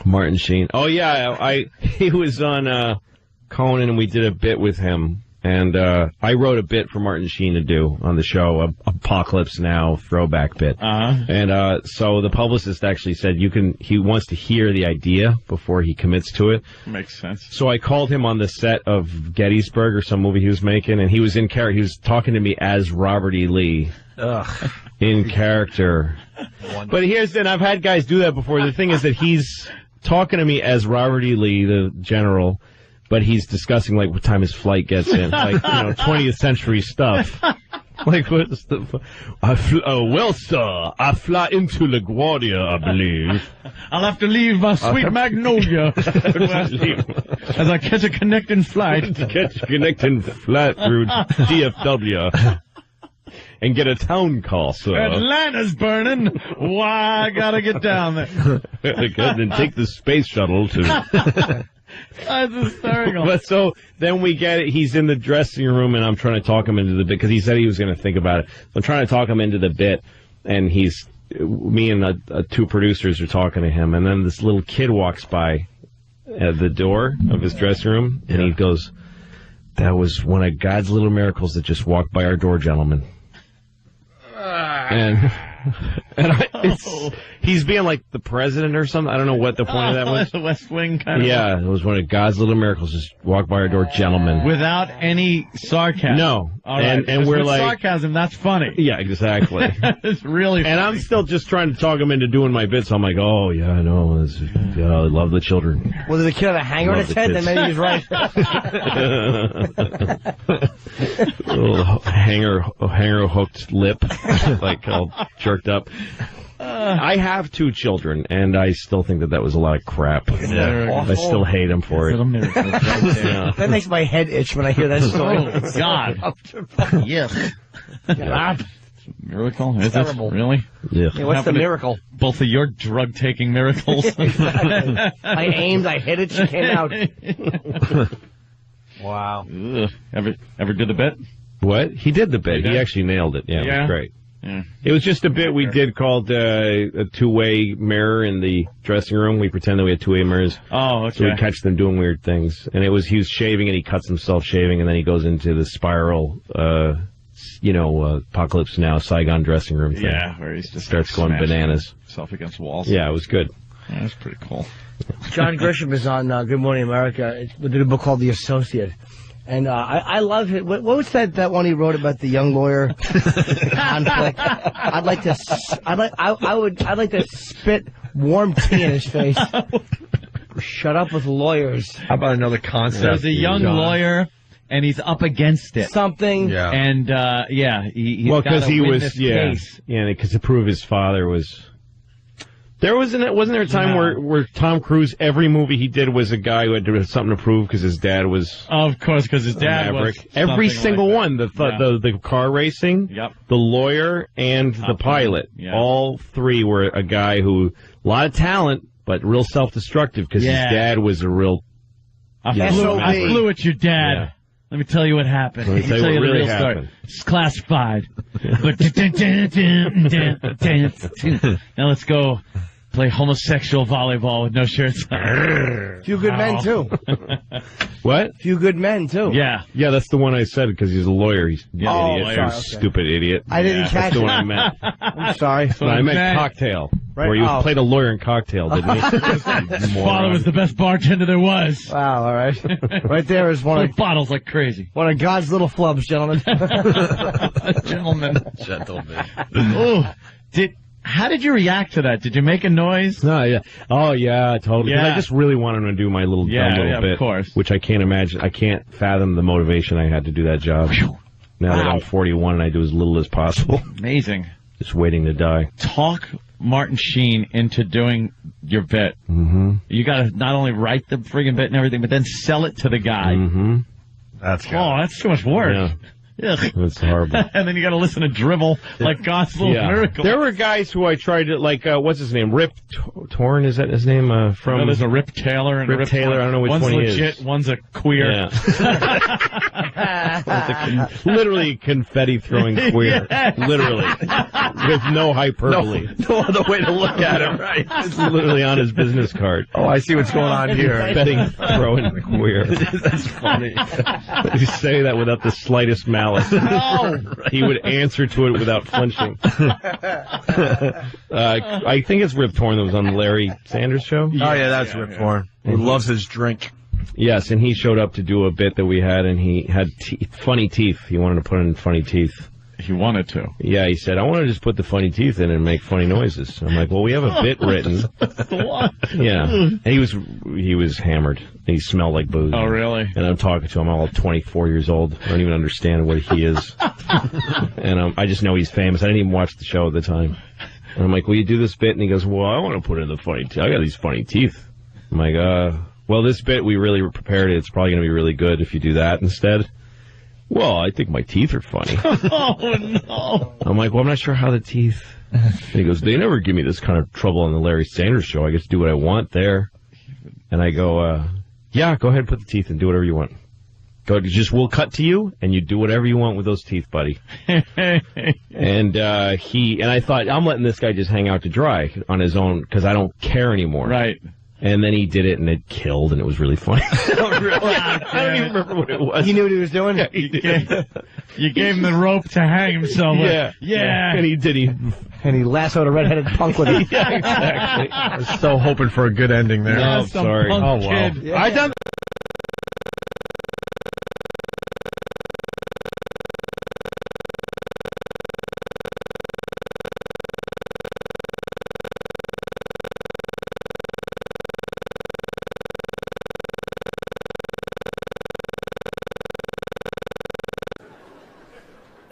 Martin Sheen. Oh, yeah. He was on Conan, and we did a bit with him. And I wrote a bit for Martin Sheen to do on the show, Apocalypse Now throwback bit. And so the publicist actually said he wants to hear the idea before he commits to it. Makes sense. So I called him on the set of Gettysburg or some movie he was making, and he was in character. He was talking to me as Robert E. Lee. Ugh. In character. But and I've had guys do that before. The thing is that he's talking to me as Robert E. Lee, the general, but he's discussing, like, what time his flight gets in. Like, 20th century stuff. Like, what's the... well, sir, I fly into LaGuardia, I believe. I'll have to leave my sweet Magnolia as I catch a connecting flight. Catch a connecting flight through DFW. And get a town call, sir. Atlanta's burning. Why, I gotta get down there. And take the space shuttle to... That's hysterical. But so then we get it. He's in the dressing room, and I'm trying to talk him into the bit because he said he was going to think about it. So I'm trying to talk him into the bit, and me and two producers are talking to him, and then this little kid walks by at the door of his dressing room, and he goes, "That was one of God's little miracles that just walked by our door, gentlemen." And he's being like the president or something. I don't know what the point of that was. The West Wing kind of. Yeah, it was one of God's little miracles. Just walk by our door, gentlemen. Without any sarcasm. No. All right. And we're with like sarcasm. That's funny. Yeah, exactly. It's really funny. And I'm still just trying to talk him into doing my bits. So I'm like, oh yeah, I know. I love the children. Was the kid have a hanger on his head? Then maybe he's right. Little hanger hooked lip, like all jerked up. I have two children, and I still think that was a lot of crap. Yeah. I still hate him for it. That makes my head itch when I hear that story. Oh, God. Yes. Miracle? Is it? Really? Yeah. What's the miracle? Both of your drug-taking miracles. Exactly. I aimed, I hit it, she came out. Wow. Ugh. Ever did the bit? What? He did the bit. He actually nailed it. Yeah, it was great. Yeah. It was just a bit we did called a two-way mirror in the dressing room. We pretended we had two-way mirrors. Oh, okay. So we catch them doing weird things. And he was shaving, and he cuts himself shaving, and then he goes into the spiral, Apocalypse Now, Saigon dressing room thing. Yeah, where he just starts going bananas. Himself against walls. Yeah, it was good. Yeah, that's pretty cool. John Grisham is on Good Morning America with a book called The Associate. And I love it. What was that one he wrote about the young lawyer conflict? I'd like to spit warm tea in his face. Shut up with lawyers. How about another concept? There's a young lawyer, and he's up against it. Something. Yeah. And he's got to win this case. Yeah, because to prove his father was. Wasn't there a time where Tom Cruise, every movie he did was a guy who had to do something to prove because his dad was... Of course, because his dad was... Every single one. The car racing, the lawyer, and the pilot. Yeah. All three were a guy who... A lot of talent, but real self-destructive because his dad was a real... I flew at your dad. Yeah. Let me tell you what happened. Let me tell you what really happened. It's classified. Now let's go play homosexual volleyball with no shirts on. Few Good Men, too. What? Few Good Men, too. Yeah. Yeah, that's the one I said because he's a lawyer. He's an idiot. Sorry, Stupid idiot. I didn't catch That's the it. one I meant. I'm sorry. I meant Cocktail. Right. Where you played a lawyer in Cocktail, didn't he? His father was the best bartender there was. Wow, all right. Right there is one of... bottles like crazy. One of God's little flubs, gentlemen. Gentlemen. Oh, how did you react to that? Did you make a noise? No, yeah. Oh, yeah, totally. Yeah. I just really wanted him to do my little dumb little bit. Of course. Which I can't imagine. I can't fathom the motivation I had to do that job. Now that I'm 41 and I do as little as possible. Amazing. Just waiting to die. Talk Martin Sheen into doing your bit. Mm-hmm. You got to not only write the friggin' bit and everything, but then sell it to the guy. Mm-hmm. That's good. Oh, that's too much work. Yeah. Ugh. That's horrible. And then you got to listen to dribble like God's little miracle. There were guys who I tried to, what's his name? Rip Torn, is that his name? From there's a Rip Taylor and Rip Taylor. I don't know which one he is. One's legit, one's a queer. Yeah. Literally confetti throwing queer. Yeah. Literally. with no hyperbole. No other way to look at it, right? It's literally on his business card. Oh, I see what's going on here. Betting, throwing queer. That's funny. You say that without the slightest malice. No. He would answer to it without flinching. I think it's Rip Torn that was on the Larry Sanders Show. Oh, yeah, that's Rip Torn. He loves his drink. Yes, and he showed up to do a bit that we had, and he had funny teeth. He wanted to put in funny teeth. He wanted to. Yeah, he said, I want to just put the funny teeth in and make funny noises. I'm like, well, we have a bit written. What? Yeah. And he was hammered. He smelled like booze. Oh, really? And I'm talking to him. I'm all 24 years old. I don't even understand what he is. And I just know he's famous. I didn't even watch the show at the time. And I'm like, will you do this bit? And he goes, well, I want to put in the funny teeth. I got these funny teeth. I'm like, well, this bit, we really prepared it. It's probably going to be really good if you do that instead. Well, I think my teeth are funny. Oh, no. I'm like, well, I'm not sure how the teeth... And he goes, they never give me this kind of trouble on the Larry Sanders Show. I get to do what I want there. And I go, yeah, go ahead and put the teeth in. Do whatever you want. We'll cut to you, and you do whatever you want with those teeth, buddy. And I thought, I'm letting this guy just hang out to dry on his own because I don't care anymore. Right. And then he did it, and it killed, and it was really funny. Oh, really? I don't even remember what it was. He knew what he was doing? Yeah, he did. You gave him the rope to hang himself with. Yeah. Yeah. And he did. And he lassoed a redheaded punk with it. Yeah, exactly. I was so hoping for a good ending there. No, I'm Some sorry. punk Oh, wow. kid. Yeah. I done.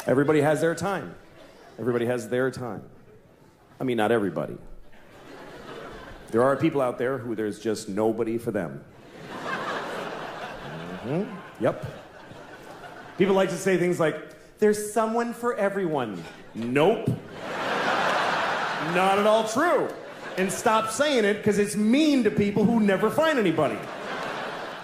Everybody has their time. Everybody has their time. I mean, not everybody. There are people out there who there's just nobody for them. Yep. People like to say things like, there's someone for everyone. Nope. Not at all true. And stop saying it because it's mean to people who never find anybody.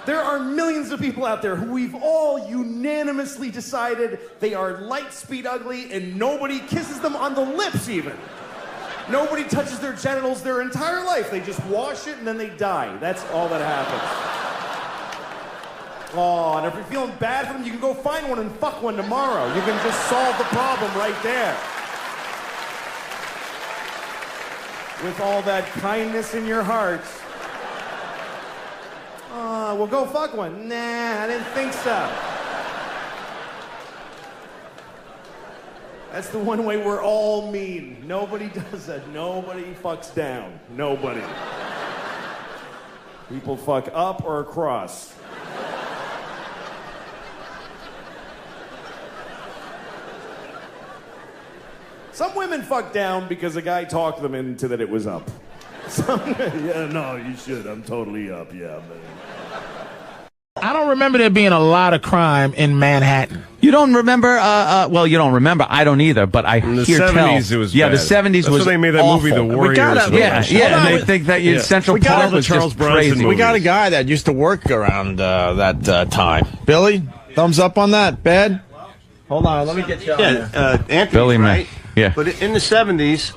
There are millions of people out there who we've all unanimously decided they are light speed ugly and nobody kisses them on the lips even. Nobody touches their genitals their entire life. They just wash it and then they die. That's all that happens. Oh, and if you're feeling bad for them, you can go find one and fuck one tomorrow. You can just solve the problem right there. With all that kindness in your heart. Well, go fuck one. Nah, I didn't think so. That's the one way we're all mean. Nobody does that. Nobody fucks down. Nobody. People fuck up or across. Some women fuck down because a guy talked them into that it was up. Yeah, no, you should. I'm totally up, yeah, man. I don't remember there being a lot of crime in Manhattan. You don't remember? Well, you don't remember. I don't either. But I In the hear 70s, tell. it was Yeah, bad. the 70s That's was when they made that awful. movie, The Warriors. Yeah. And they think that in Central We got Park all the was Charles just Bronson crazy. movies. We got a guy that used to work around that time. Billy, thumbs up on that. Bad? Hold on, let me get you on there. Yeah, Anthony, Billy, man. right? Yeah. But in the 70s,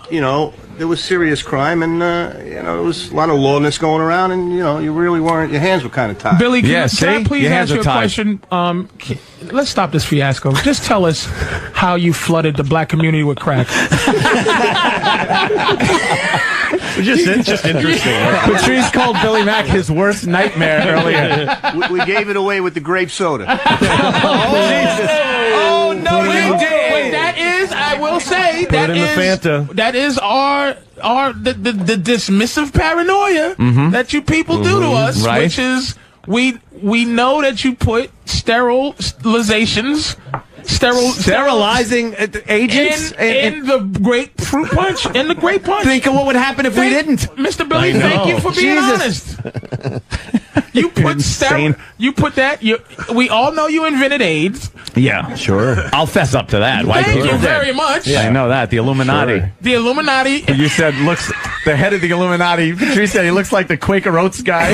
there was serious crime, and there was a lot of lawlessness going around, and you really weren't. Your hands were kind of tied. Billy, can I see? please Your hands ask you are a tied. question? Let's stop this fiasco. Just tell us how you flooded the black community with crack. It's just interesting. Patrice called Billy Mack his worst nightmare earlier. We gave it away with the grape soda. Oh, no, we did. But that is, I will say, Put it in the Fanta. that is the dismissive paranoia that you people do to us, Right. which is we know that you put sterilizing agents in the grapefruit punch. In the grape punch. Think of what would happen if we didn't. Mr. Billy, I thank know. you for being Jesus. honest. You put that. We all know you invented AIDS. Yeah, sure. I'll fess up to that. Why Thank you people very did. much. Yeah. I know that. The Illuminati. Sure. The Illuminati. You said looks the head of the Illuminati. Patrice said he looks like the Quaker Oats guy.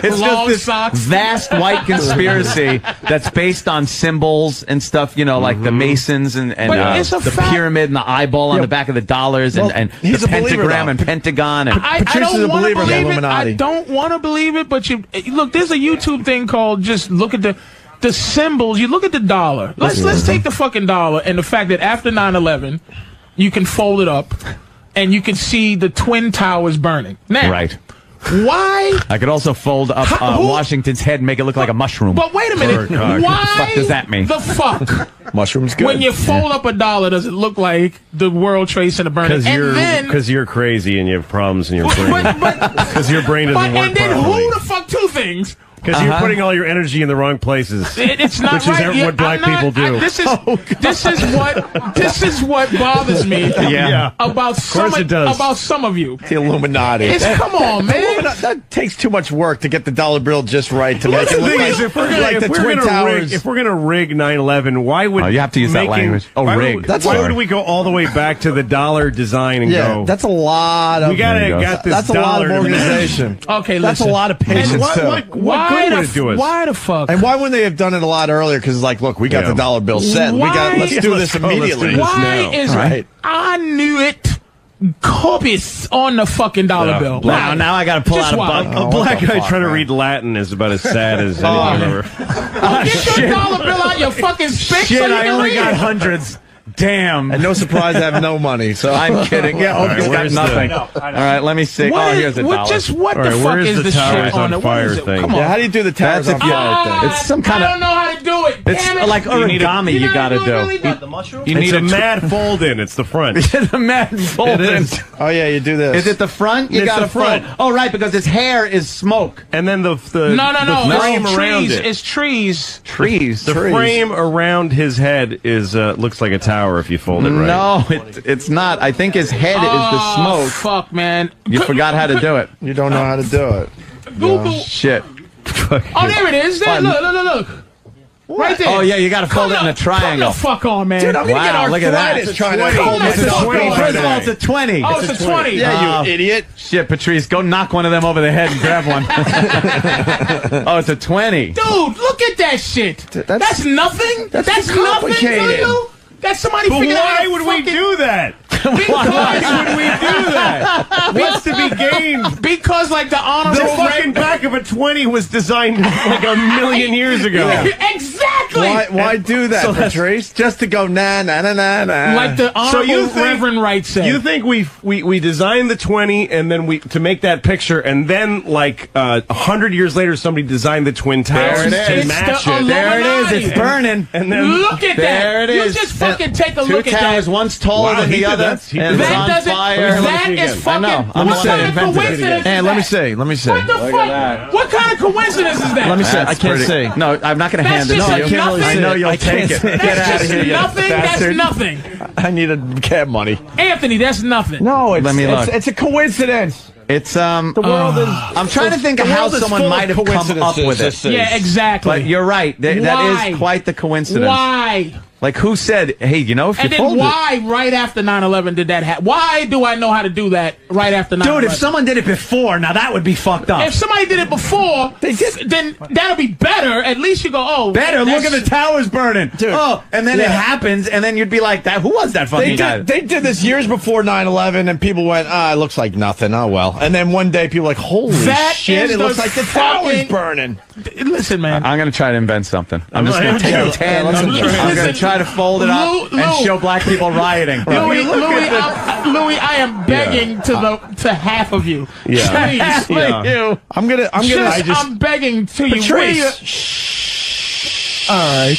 It's Long just this socks. vast white conspiracy that's based on symbols and stuff. You know, like the Masons and it's a the fact. pyramid and the eyeball on the back of the dollars and he's the a believer, pentagram though. and pentagon. And I Patrice is a don't want to believer in the believe it. Illuminati. I don't want to believe it, but look. There's a YouTube thing called just look at the symbols. You look at the dollar. Let's take the fucking dollar and the fact that after 9/11, you can fold it up and you can see the Twin Towers burning. Now, right. Why? I could also fold up Washington's head and make it look like a mushroom. But wait a minute. Why? What the fuck does that mean? The fuck? Mushrooms good. When you fold up a dollar, does it look like the World Trade Center burning? Because you're crazy and you have problems in your brain. Because your brain doesn't work and then properly. who the fuck two things? Because you're putting all your energy in the wrong places. It's not which right. is what black people do. This is what bothers me. About some of you. The Illuminati. Come on, man. That takes too much work to get the dollar bill just right to make it look like, the Twin Towers. If we're gonna rig 9/11, why would you have to use that language? Rig. Why would we go all the way back to the dollar design and go? That's a lot of. We got this. That's a lot of organization. Okay, that's a lot of patience too. Why the fuck? And why wouldn't they have done it a lot earlier? Because it's like, look, we got the dollar bill set. Let's do this immediately. Why is right? I knew it. Copious on the fucking dollar bill. Now I got to pull out a buck. A black guy trying to read Latin is about as sad as anything ever. Get your dollar bill out your fucking spick so you I can only read got it. hundreds. Damn. And no surprise, I have no money. So I'm kidding. Yeah, All right, got nothing. All right, let me see. Here's a dollar. Just what All the right, fuck where's is the the towers shit on on it? fire What is it? thing? Come on. how do you do the towers on fire thing? It's some kind I don't know how to do it. It's Damn it. like origami you got to do. The mushroom? You need It's a mad fold in. It's the front. It's a mad fold in. Oh yeah, you do this. Is it the front? You It's got to the front. fold. Oh, right, because his hair is smoke. And then the No. frame It's around trees. it. It's trees. Trees. The frame around his head is looks like a tower if you fold it right. No, it's not. I think his head is the smoke. Fuck, man. You forgot how to do it. You don't know how to do it. Google. Shit. Oh, there it is. There, look. Right there. Oh, yeah, you got to fold it in a triangle. Come the fuck on, man. Dude, I'm gonna Wow, get look at that. arthritis trying to Come fold on, this it's a up. 20. First of all, it's a 20. Oh, it's a 20. Yeah, you idiot. Shit, Patrice, go knock one of them over the head and grab one. Oh, it's a 20. Dude, look at that shit. That's nothing. That's nothing to complicated. you. That's somebody But figured out. why would we do that? Why would we do that? What's to be gained? Because like the The honorable fucking back of a 20 was designed like a million years ago. Exactly. Why do that, Patrice? Just to go na. Like the honorable Reverend Wright said. You think we designed the 20 and then to make that picture and then like 100 years later somebody designed the Twin Towers There it to is. match the it. There it is. It's burning. And then Look at There that. it is. You just fucking take a Two look at towers, that. one's taller Wow, than he the did other. that. He And did it's That on doesn't. fire. That is I fucking. know. I'm What just saying, kind of invented it. coincidence? And is let me that? see. Let me see. What the fuck? What kind of coincidence is that? Let me see. I That's can't pretty- see. No, I'm not going to hand That's it just to like you. nothing. I know you'll take it. Get That's out of just here, you nothing. That's bastard. nothing. I need a cab money. Anthony, that's nothing. No, Let me look. it's a coincidence. It's The world is. I'm trying to think of the how world is someone full might of have come up coincidences, with it. this is. Yeah, exactly. But you're right. That Why? is quite the coincidence. Why? Like, who said, hey, you know, if And you then fold it. why right after 9/11 did that happen? Why do I know how to do that right after 9/11? Dude, if someone did it before, now that would be fucked up. If somebody did it before, then that'll be better. At least you go, oh, Better, look that's- at the towers burning. Dude. Oh, and then it Yeah. happens, and then you'd be like, "That who was that fucking guy?" They did this years before 9/11, and people went, it looks like nothing. Oh, well. And then one day, people were like, holy That shit, is it looks the like the tower's fucking- burning. Listen, man. I'm going to try to invent something. I'm just going to take a 10. I'm going to Listen. try to fold it up Lou, and show black people rioting. Louis, I am begging to half of you. Yeah. Please, you. I'm gonna. I'm begging to you. Will you- Patrice. All right.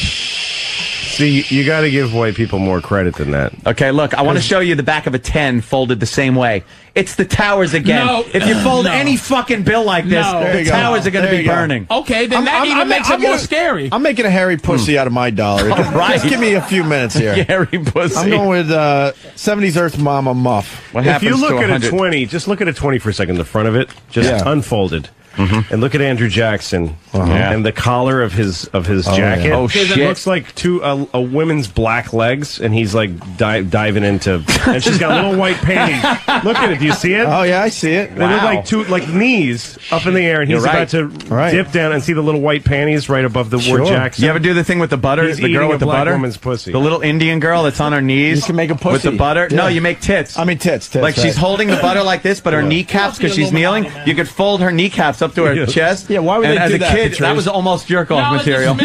See, you got to give white people more credit than that. Okay, look, I want to show you the back of a 10 folded the same way. It's the towers again. No, if you fold any fucking bill like this, the towers are going to be burning. Okay, then that even makes it more scary. I'm making a hairy pussy out of my dollar. Right. Just give me a few minutes here. Hairy pussy. I'm going with 70s Earth Mama Muff. What If you happens look to at 100? a 20, just look at a 20 for a second, the front of it, just unfolded. And look at Andrew Jackson and the collar of his jacket. Oh, shit. It looks like a women's black legs, and he's like diving into. And she's got little white panties. Look at it. Do you see it? Oh yeah, I see it. They look like two knees up in the air, and he's about to dip down and see the little white panties right above the word Jackson. You ever do the thing with the butter? He's The girl with the butter? Woman's pussy. The little Indian girl that's on her knees. You can make a pussy with the butter. Yeah. No, you make tits. I mean tits. Like she's holding the butter like this, but her kneecaps, because she's kneeling, you could fold her kneecaps up to her chest. Yeah, why would they as do a that, kid, Patrice? that was almost jerk-off material. I'm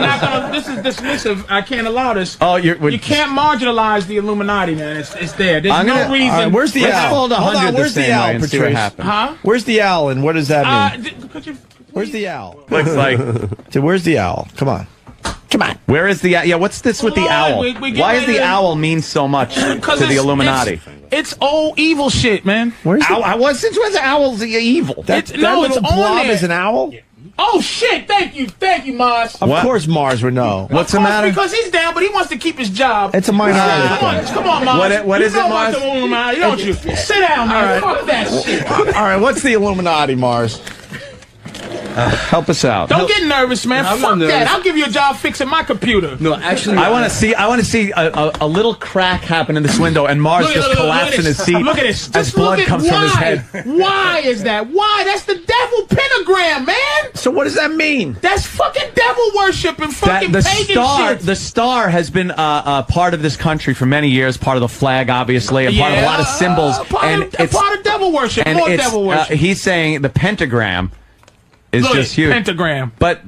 not gonna, this is dismissive. I can't allow this. Oh, you can't marginalize the Illuminati, man. It's there. There's no reason. All right, where's the Let's owl? fold 100 Hold on, where's the owl, and see what Patrice? happens. Huh? Where's the owl, and what does that mean? Where's the owl? Looks like. Dude, where's the owl? Come on. Come on. Where is the yeah? What's this with the owl? Why does the owl mean so much to the Illuminati? It's old evil shit, man. Where's the since when the owl's evil? That no, little it's on blob there. is an owl? Oh shit! Thank you, Mars. Of course Mars would know. What's the matter? Because he's down, but he wants to keep his job. It's a minority Come on, Mars. What is it, Mars? Don't you? Sit down, man. Fuck that shit. All right, what's the Illuminati, Mars? Help us out. Don't get nervous, man. Fuck that. I'll give you a job fixing my computer. No, actually, I want to see a little crack happen in this window, and Mars just collapse in his seat Look at this. as blood comes from his head. Why is that? Why? That's the devil pentagram, man. So what does that mean? That's fucking devil worship and fucking pagan shit. The star has been part of this country for many years, part of the flag, obviously, and part of a lot of symbols. Part of devil worship. And More devil worship. he's saying the pentagram is just huge. Pentagram. But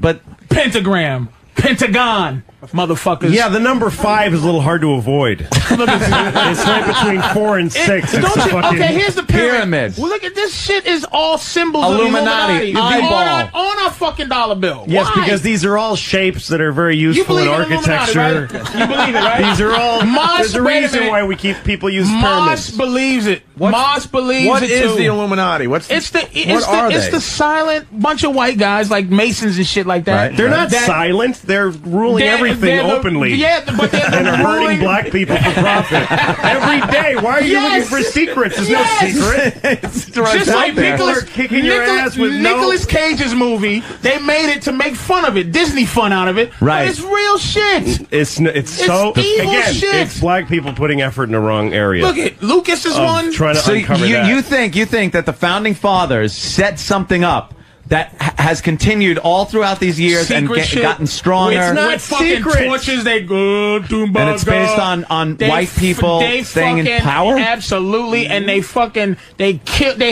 Pentagram. Pentagon. Motherfuckers. Yeah, the number 5 is a little hard to avoid. Look at It's right between 4 and 6. Okay, here's the pyramid. Well, look at this shit is all symbols Illuminati. of the Eyeball. on our fucking dollar bill. Yes, Why? because these are all shapes that are very useful in architecture. Illuminati, right? You believe it, right? These are all. There's a reason why we keep people use Moss pyramids. believes it. Moss believes What it is too. the Illuminati? It's the silent bunch of white guys like Masons and shit like that. Right. They're not silent. They're ruling everything openly. Yeah, but they're and are hurting ruling black people for profit every day. Why are you looking for secrets? There's no secret. Just like Nicolas Cage's movie, they made it to make fun of it, Disney fun out of it. Right. But it's real shit. It's so evil again. shit. It's black people putting effort in the wrong area. Look at Lucas is one. Trying to uncover that. You think that the founding fathers set something up that has continued all throughout these years and gotten stronger. It's not fucking torches. They go and it's based on white people staying in power. Absolutely, and they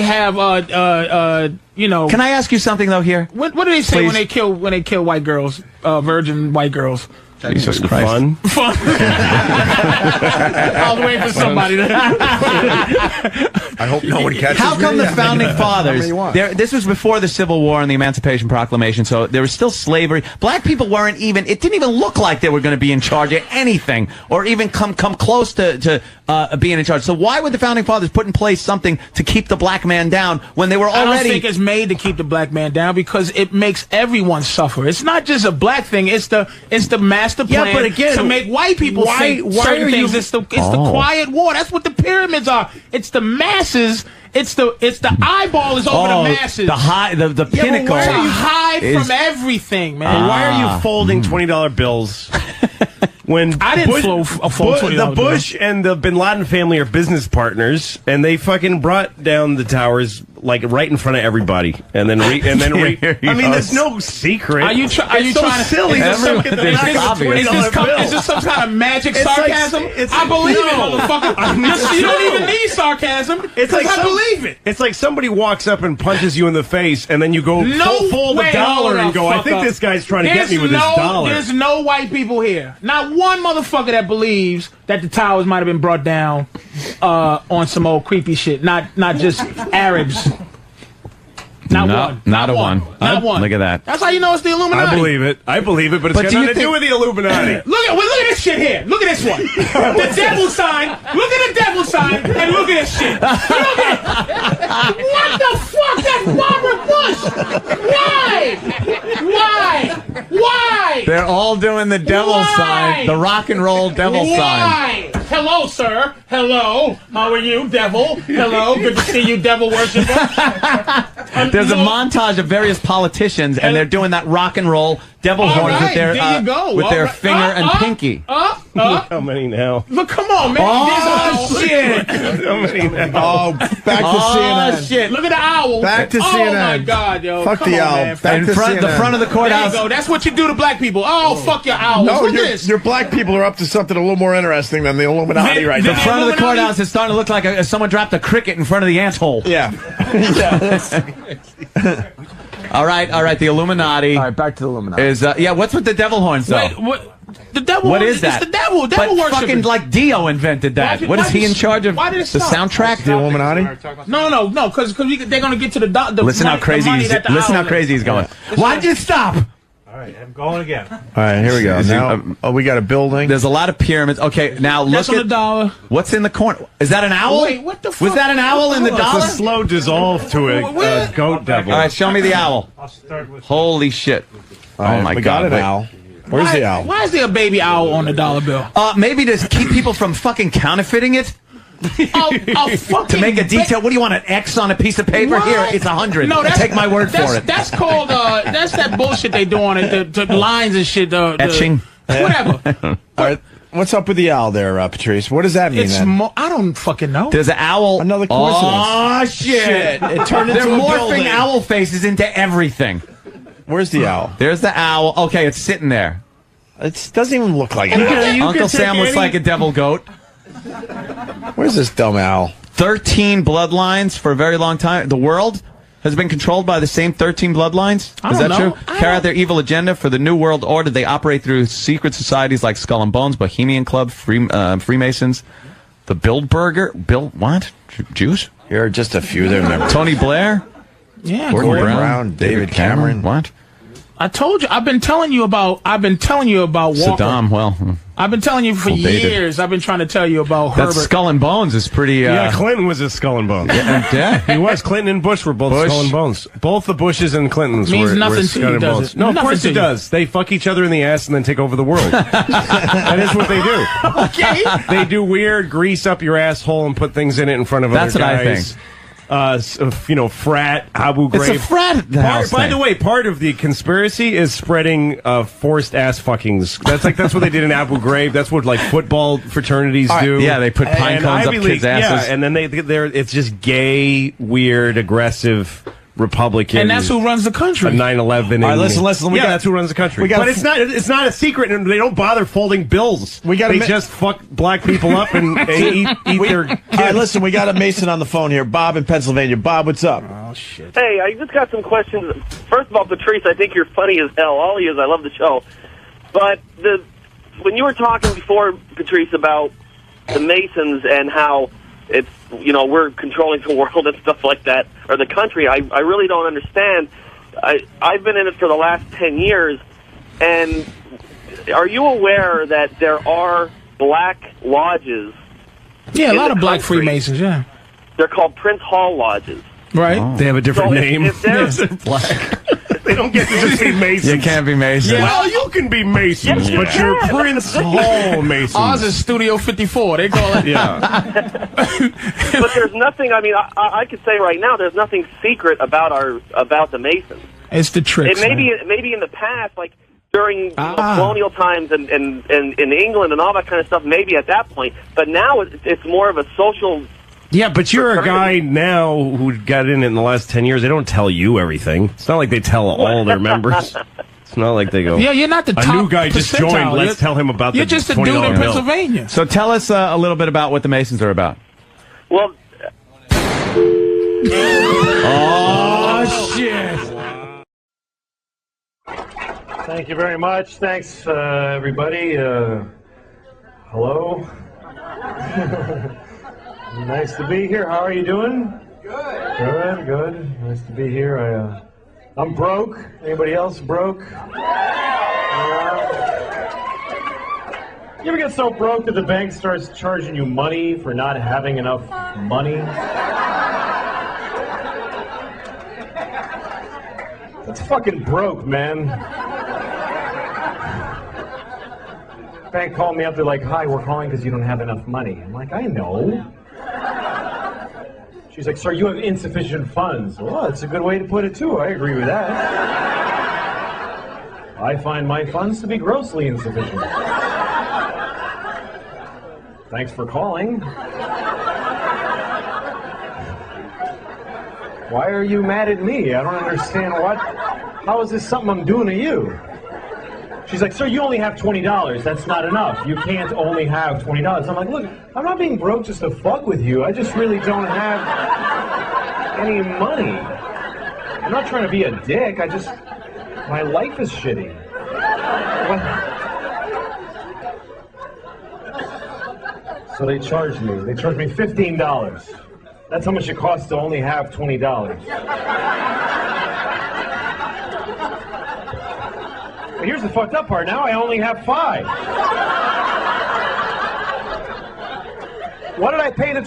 have you know. Can I ask you something though? Here, what do they say when they kill white girls, virgin white girls? Jesus Christ. Fun. I was waiting for somebody to. I hope no one catches How come me. the founding fathers, this was before the Civil War and the Emancipation Proclamation, so there was still slavery. Black people weren't even, it didn't even look like they were going to be in charge of anything, or even come close to being in charge. So why would the founding fathers put in place something to keep the black man down when they were already... I don't think it's made to keep the black man down because it makes everyone suffer. It's not just a black thing. It's the master plan but again, to make white people say certain things. It's the quiet war. That's what the pyramids are. It's the masses. It's the eyeball is over the masses. The pinnacle. To hide from everything, man. Why are you folding $20 bills? When I didn't fold $20 the Bush and the Bin Laden family are business partners, and they fucking brought down the towers like right in front of everybody, and then I mean, there's no secret. Are you trying to silly? Is this some kind of magic sarcasm? I believe it, motherfucker. You don't even need sarcasm. It's like I believe it. It's like somebody walks up and punches you in the face, and then you go fold a dollar and go, I think this guy's trying to get me with his dollar. There's no white people here. Not one motherfucker that believes that the towers might have been brought down on some old creepy shit. Not just Arabs. Not No, one. not a one. Not one. Look at that. That's how you know it's the Illuminati. I believe it, but it's got nothing to do with the Illuminati. Look at this shit here. Look at this one. The devil sign. Look at the devil sign, and look at this shit. Look at it. What the fuck? That's Barbara Bush. Why? They're all doing the devil sign, the rock and roll devil sign. Hello, sir. Hello. How are you, devil? Hello. Good to see you, devil worshiper. There's a montage of various politicians, and they're doing that rock and roll devil horns with their finger and pinky. Look how many now? Look, come on, man. Oh, shit. How many now? Oh, back to CNN. Shit. Look at the owl. Back to CNN. CNN. Oh, my God, yo. Fuck come the on, owl. Man. Back to CNN. The front of the courthouse. There you go. That's what you do to black people. Oh, fuck your owls. No, Look at this. your black people are up to something a little more interesting than the Illuminati right The now. front of the courthouse is starting to look like someone dropped a cricket in front of the ant hole. Yeah. All right. The Illuminati. All right, back to the Illuminati. Is what's with the devil horns though? Wait, what? The devil. What is that? It's the devil. But Devil worshipers. fucking like Dio invented that. What is he in charge of? Why did it the stop? soundtrack? The Illuminati? No, because they're gonna get to the Listen how money, crazy the money he's. that the Listen owl how crazy he's going. Why'd you stop? All right, I'm going again. All right, here we go. Now, we got a building. There's a lot of pyramids. Okay, now That's look on the dollar. what's in the corner. Is that an owl? Wait, what the fuck? Was that an owl in the dollar? It's a slow dissolve to a goat devil. All right, show me the owl. I'll start with. Holy shit! All right, oh my we God! got an owl. Where's the owl? Why is there a baby owl on the dollar bill? Maybe to keep people from fucking counterfeiting it. Fucking To make a detail. What do you want? An X on a piece of paper? What? Here, it's 100. No, take my word for it. That's called that's that bullshit they do on it. The lines and shit. Etching. Whatever. All right, what's up with the owl there, Patrice? What does that mean? It's then? I don't fucking know. There's an owl. Another coincidence. Oh shit! It turned They're into a morphing building. owl faces into everything. Where's the owl? There's the owl. Okay, it's sitting there. It doesn't even look like an owl. Uncle Sam looks like a devil goat. Where's this dumb owl? 13 bloodlines for a very long time. The world has been controlled by the same 13 bloodlines. Is that true? Carry out their evil agenda for the New World Order. They operate through secret societies like Skull and Bones, Bohemian Club, Freemasons, the Bilderberger. What? Jews? Here are just a few there. Remember. Tony Blair? Yeah, Gordon Brown, David Cameron. What? I told you. I've been telling you about Walker. Saddam. Well, I've been telling you for years. I've been trying to tell you about that's Herbert. Skull and Bones is pretty. Yeah, Clinton was a Skull and Bones. Yeah. He was. Clinton and Bush were both Skull and Bones. Both the Bushes and Clintons Means were nothing to Skull you, and does Bones. it? No, of Nothing course to it you. does. They fuck each other in the ass and then take over the world. That is what they do. Okay. They do weird grease up your asshole and put things in it in front of That's other what I guys. think. Frat, Abu Ghraib. It's a frat house By thing. the way, part of the conspiracy is spreading forced ass fuckings. That's what they did in Abu Ghraib. That's what like football fraternities do. Yeah, they put pine And cones up Ivy kids' League- asses. Yeah, and then it's just gay, weird, aggressive Republican. And that's who runs the country. 9/11. All right, listen. That's who runs the country. But it's not a secret, and they don't bother folding bills. They just fuck black people up and eat their kids. All right, listen, we got a Mason on the phone here. Bob in Pennsylvania. Bob, what's up? Oh, shit. Hey, I just got some questions. First of all, Patrice, I think you're funny as hell. All of you, I love the show. But when you were talking before, Patrice, about the Masons and how it's, we're controlling the world and stuff like that, or the country, I really don't understand. I've been in it for the last 10 years, and are you aware that there are black lodges? Yeah, a lot of black country? Freemasons, yeah. They're called Prince Hall lodges. Right. Oh. They have a different So name. if there's black. They don't get to just be Masons. You can't be Mason. Yeah. Well, you can be Masons, but you're Prince Hall Masons. Ours is Studio 54. They call it. Yeah. But there's nothing. I mean, I could say right now, there's nothing secret about the Masons. It's the tricks. It maybe in the past, like during colonial times and in England and all that kind of stuff. Maybe at that point, but now it's more of a social. Yeah, but you're a guy now who got in it in the last 10 years. They don't tell you everything. It's not like they tell all their members. It's not like they go. Yeah, you're not the top A new guy just percentile. joined. Let's tell him about You're the just a $20 dude in bill. Pennsylvania. So tell us a little bit about what the Masons are about. Well. Oh, shit. Thank you very much. Thanks, everybody. Hello. Nice to be here. How are you doing? Good. Good, good. Nice to be here. I'm broke. Anybody else broke? You ever get so broke that the bank starts charging you money for not having enough money? That's fucking broke, man. Bank called me up. They're like, "Hi, we're calling because you don't have enough money." I'm like, "I know." She's like, "Sir, you have insufficient funds." Well, that's a good way to put it, too. I agree with that. I find my funds to be grossly insufficient. Thanks for calling. Why are you mad at me? I don't understand what. How is this something I'm doing to you? She's like, "Sir, you only have $20. That's not enough. You can't only have $20. I'm like, "Look, I'm not being broke just to fuck with you. I just really don't have any money. I'm not trying to be a dick. My life is shitty." So they charged me. They charged me $15. That's how much it costs to only have $20. But here's the fucked up part. Now I only have $5. What did I pay the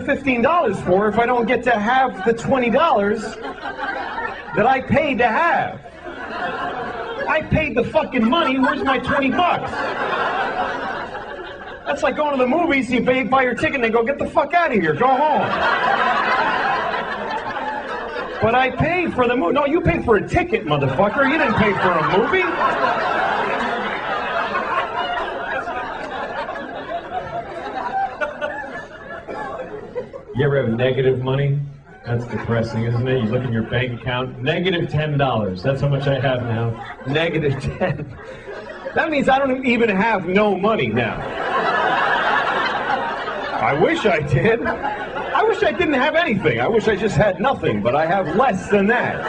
$15 for if I don't get to have the $20 that I paid to have? I paid the fucking money. Where's my $20? That's like going to the movies. You buy your ticket and they go, "Get the fuck out of here. Go home." But I paid for the movie. No, you paid for a ticket, motherfucker. You didn't pay for a movie. You ever have negative money? That's depressing, isn't it? You look in your bank account, negative $10. That's how much I have now. Negative 10. That means I don't even have no money now. I wish I did. I wish I didn't have anything. I wish I just had nothing, but I have less than that.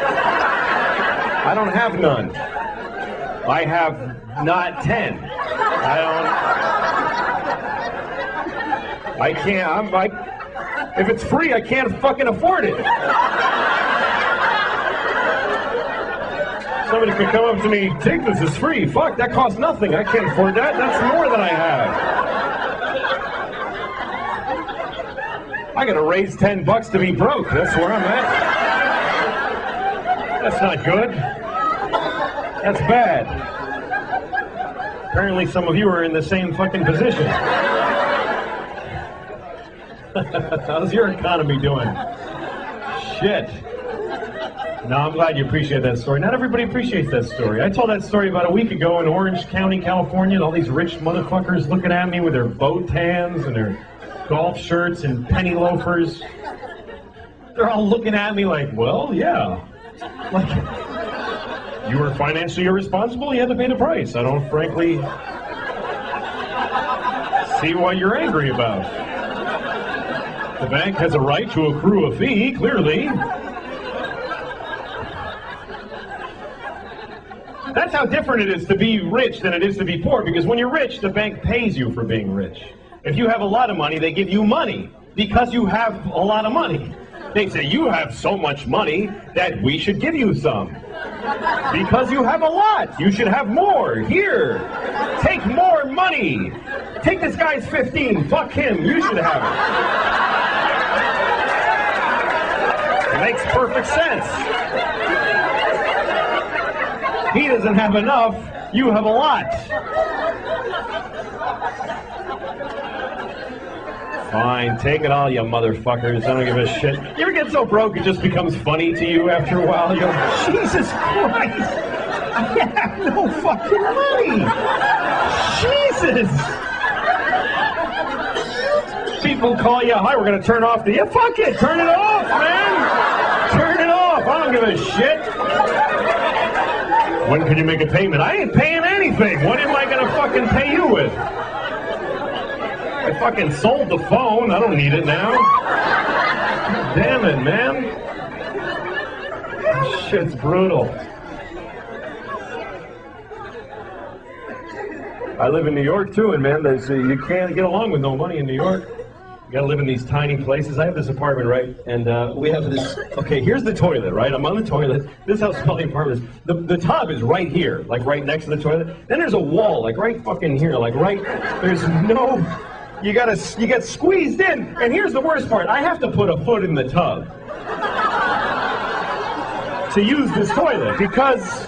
I don't have none. I have not 10. I can't, if it's free, I can't fucking afford it. Somebody could come up to me, "Take this, it's free." Fuck, that costs nothing. I can't afford that. That's more than I have. I gotta raise $10 to be broke. That's where I'm at. That's not good. That's bad. Apparently some of you are in the same fucking position. How's your economy doing? Shit. No, I'm glad you appreciate that story. Not everybody appreciates that story. I told that story about a week ago in Orange County, California, and all these rich motherfuckers looking at me with their bow tans and their golf shirts and penny loafers. They're all looking at me like, "Well, yeah. Like, you were financially irresponsible, you had to pay the price. I don't frankly see what you're angry about. The bank has a right to accrue a fee, clearly." That's how different it is to be rich than it is to be poor, because when you're rich, the bank pays you for being rich. If you have a lot of money, they give you money because you have a lot of money. They say, "You have so much money that we should give you some. Because you have a lot, you should have more. Here, take more money. Take this guy's 15, fuck him, you should have it." It makes perfect sense. He doesn't have enough, you have a lot. Fine, take it all, you motherfuckers. I don't give a shit. You ever get so broke it just becomes funny to you after a while? You go, "Jesus Christ, I have no fucking money. Jesus." People call you, "Hi, we're going to turn off the..." Yeah, fuck it, turn it off, man. Turn it off, I don't give a shit. "When can you make a payment?" I ain't paying anything. What am I going to fucking pay you with? I fucking sold the phone. I don't need it now. Damn it, man. This shit's brutal. I live in New York, too, and, man, you can't get along with no money in New York. You gotta live in these tiny places. I have this apartment, right? And we have this, okay, here's the toilet, right? I'm on the toilet. This is how small the apartment is. The tub is right here, like right next to the toilet. Then there's a wall, like right fucking here, like right, there's no, you get squeezed in. And here's the worst part. I have to put a foot in the tub to use this toilet because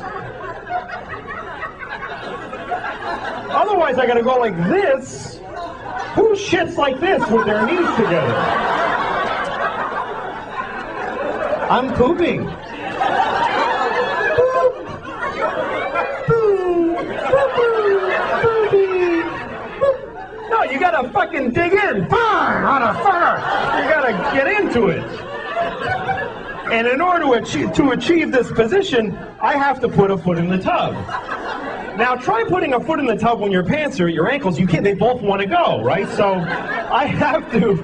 otherwise I gotta go like this. Who shits like this with their knees together? I'm pooping. Boop. Boop. Boop. No, you gotta fucking dig in. On a fire. You gotta get into it. And in order to achieve this position, I have to put a foot in the tub. Now try putting a foot in the tub when your pants are at your ankles. You can't. They both want to go, right? So I have to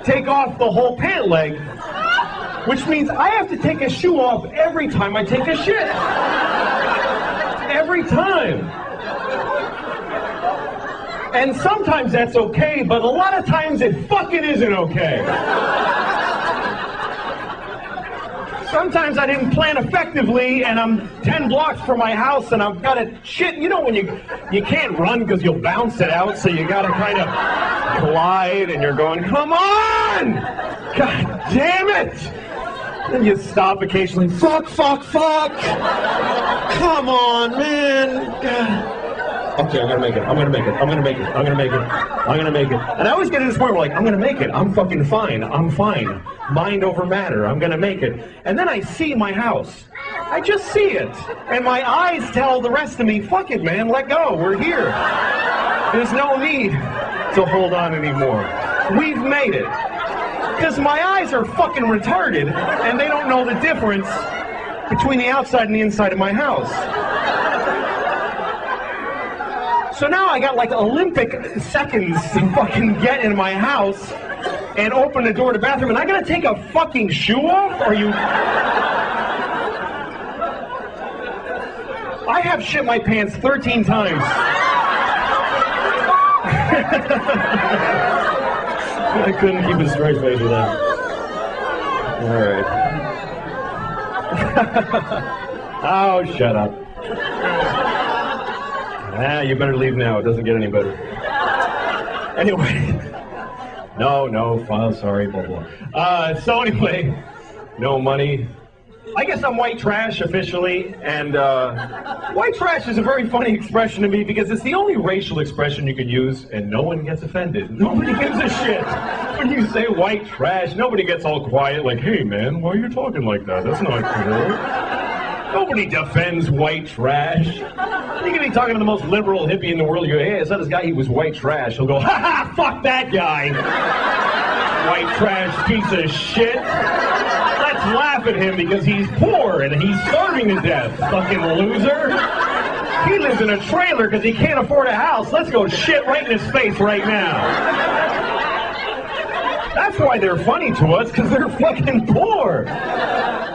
take off the whole pant leg, which means I have to take a shoe off every time I take a shit. Every time. And sometimes that's okay, but a lot of times it fucking isn't okay. Sometimes I didn't plan effectively, and I'm 10 blocks from my house, and I've got to shit. You know when you can't run because you'll bounce it out, so you got to kind of glide, and you're going, come on! God damn it! And you stop occasionally. Fuck! Come on, man! God. Okay, I'm gonna make it. And I always get to this point where, like, I'm gonna make it. I'm fucking fine. I'm fine. Mind over matter. I'm gonna make it. And then I see my house. I just see it. And my eyes tell the rest of me, fuck it, man. Let go. We're here. There's no need to hold on anymore. We've made it. Because my eyes are fucking retarded, and they don't know the difference between the outside and the inside of my house. So now I got like Olympic seconds to fucking get in my house and open the door to the bathroom, and I gotta take a fucking shoe off? Are you... I have shit my pants 13 times. I couldn't keep a straight face with that. All right. Oh, shut up. You better leave now. It doesn't get any better. Anyway. No, file, sorry, blah, blah. So anyway, no money. I guess I'm white trash officially, and white trash is a very funny expression to me because it's the only racial expression you can use, and no one gets offended. Nobody gives a shit when you say white trash. Nobody gets all quiet like, hey man, why are you talking like that? That's not cool. Nobody defends white trash. You can be talking to the most liberal hippie in the world. You go, hey, I saw this guy, he was white trash. He'll go, ha ha, fuck that guy. White trash piece of shit. Let's laugh at him because he's poor and he's starving to death. Fucking loser. He lives in a trailer because he can't afford a house. Let's go shit right in his face right now. That's why they're funny to us, because they're fucking poor.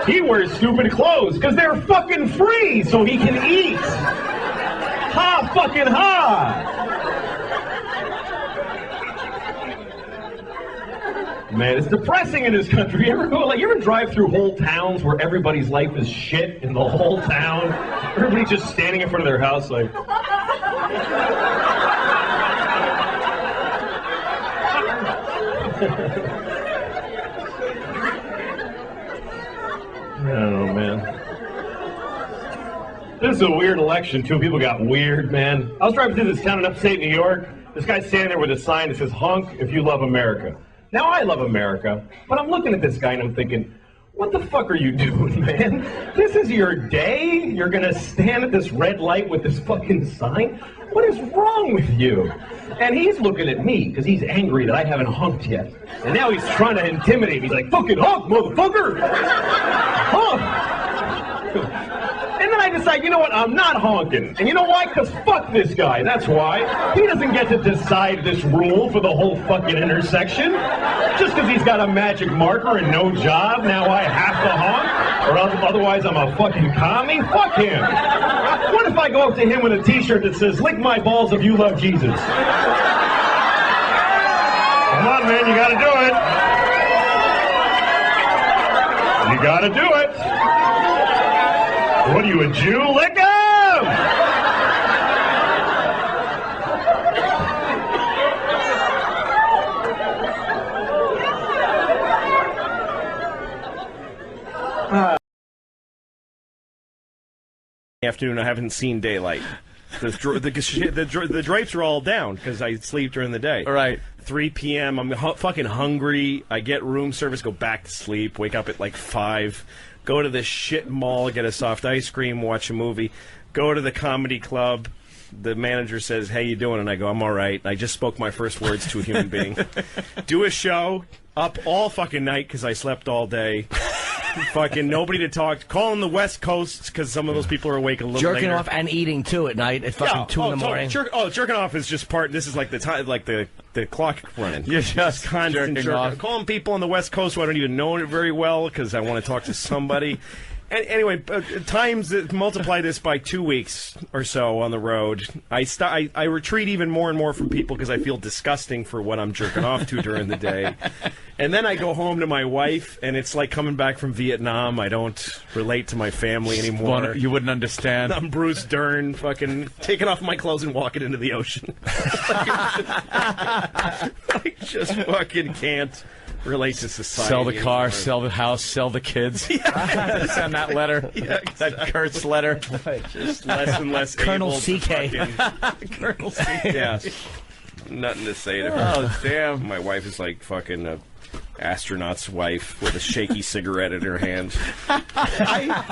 He wears stupid clothes because they're fucking free so he can eat. Ha fucking ha! Man, it's depressing in this country. You ever drive through whole towns where everybody's life is shit in the whole town? Everybody's just standing in front of their house like... I don't know, man. This is a weird election, too. People got weird, man. I was driving through this town in upstate New York. This guy's standing there with a sign that says, honk if you love America. Now, I love America, but I'm looking at this guy and I'm thinking, what the fuck are you doing, man? This is your day? You're gonna stand at this red light with this fucking sign? What is wrong with you? And he's looking at me because he's angry that I haven't honked yet. And now he's trying to intimidate me. He's like, fucking honk, motherfucker! Honk! And then I decide, you know what, I'm not honking. And you know why? Because fuck this guy, that's why. He doesn't get to decide this rule for the whole fucking intersection. Just because he's got a magic marker and no job, now I have to honk? Or otherwise I'm a fucking commie? Fuck him. What if I go up to him with a t-shirt that says, lick my balls if you love Jesus? I'm not on, man. You got to do it. You got to do it. What are you, a Jew? Let go! Afternoon, I haven't seen daylight. The drapes are all down because I sleep during the day. All right. 3 p.m. I'm fucking hungry. I get room service, go back to sleep, wake up at like 5, go to this shit mall, get a soft ice cream, watch a movie, go to the comedy club. The manager says, "How you doing?" And I go, "I'm all right." I just spoke my first words to a human being. Do a show, up all fucking night because I slept all day. Fucking nobody to talk. Calling the West Coast because some of those people are awake a little Jerking later. off and eating too at night at fucking 2 in the morning. Jerking off is just part. This is like the time, like the clock running. You're just constant jerking off. Calling people on the West Coast who I don't even know it very well because I want to talk to somebody. Anyway, times multiply this by 2 weeks or so on the road. I retreat even more and more from people because I feel disgusting for what I'm jerking off to during the day. And then I go home to my wife, and it's like coming back from Vietnam. I don't relate to my family anymore. You wouldn't understand. I'm Bruce Dern, fucking taking off my clothes and walking into the ocean. I just fucking can't relate to society. Sell the car, anymore. sell the house, sell the kids. Yeah. Send that letter. Yeah, that Kurt's letter. Just less and less Colonel able to CK. fucking- Colonel CK. Yeah. Nothing to say to her. Oh, damn. My wife is like fucking a astronaut's wife with a shaky cigarette in her hand.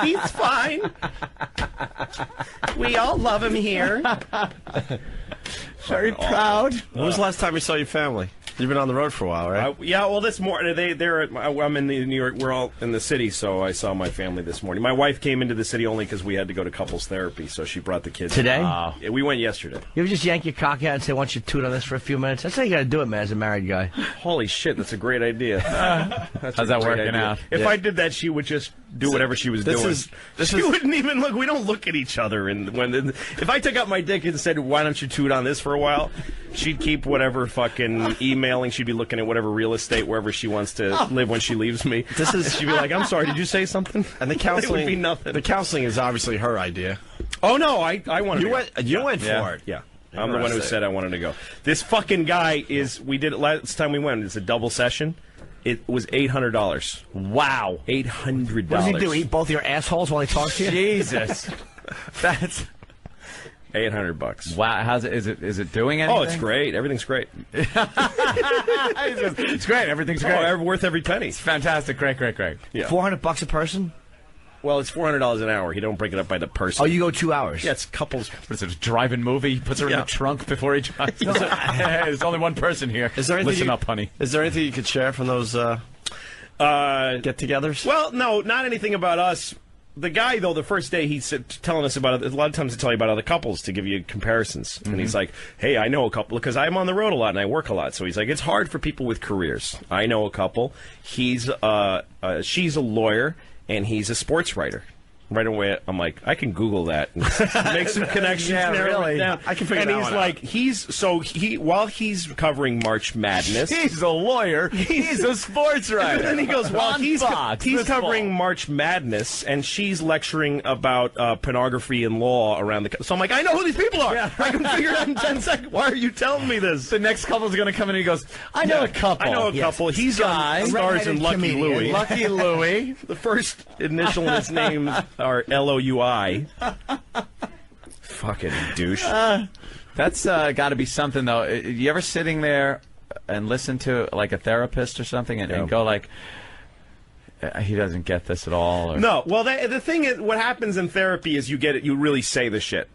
He's fine. We all love him here. Very proud. When was the last time you saw your family? You've been on the road for a while, right? Yeah, well, this morning I'm in New York. We're all in the city, so I saw my family this morning. My wife came into the city only because we had to go to couples therapy, so she brought the kids. Today? Yeah, we went yesterday. You ever just yank your cock out and say, "Why don't you toot on this for a few minutes?" That's how you got to do it, man, as a married guy. Holy shit, that's a great idea. How's that working out? If I did that, she would just do whatever she was doing. She wouldn't even look. We don't look at each other. And if I took out my dick and said, "Why don't you toot on this for a while?" she'd keep whatever fucking emailing. She'd be looking at whatever real estate wherever she wants to live when she leaves me. She'd be like, "I'm sorry, did you say something?" And the counseling It would be nothing. The counseling is obviously her idea. Oh no, I wanted. You went for it. Yeah. I'm the one who said I wanted to go. This fucking guy we did it last time we went. It's a double session. It was $800. Wow. $800. What does he do? Eat both your assholes while he talks to you? Jesus. That's $800. Wow. How's it? Is it doing anything? Oh, it's great. Everything's great. It's great. Everything's great. Oh, worth every penny. It's fantastic. Great. Yeah. $400 a person? Well, it's $400 an hour. You don't break it up by the person. Oh, you go 2 hours? Yeah, it's couples. What is it, a drive-in movie? He puts her in the trunk before he drives. There's only one person here. Is there anything Listen up, honey. Is there anything you could share from those get-togethers? Well, no, not anything about us. The guy, though, the first day he's telling us about it. A lot of times they tell you about other couples to give you comparisons. And he's like, "Hey, I know a couple," because I'm on the road a lot and I work a lot. So he's like, "It's hard for people with careers. I know a couple. She's a lawyer and he's a sports writer." Right away, I'm like, I can Google that and make some connections. Yeah, really. Down. I can figure and that he's one like, while he's covering March Madness, He's a lawyer. He's a sports writer. and then he goes, well, On he's Fox this covering fall. March Madness, and she's lecturing about pornography and law around the. So I'm like, I know who these people are. Yeah. I can figure it out in 10 seconds. Why are you telling me this? The next couple's going to come in and he goes, I know a couple. I know a couple. He's Guy, on stars in Lucky comedian. Louie. Lucky Louie. The first initial in his name are LOUI. Fucking douche. That's got to be something, though. You ever sitting there and listen to, like, a therapist or something and go, like, he doesn't get this at all? Or... No. Well, the thing is, what happens in therapy is you get it. You really say the shit.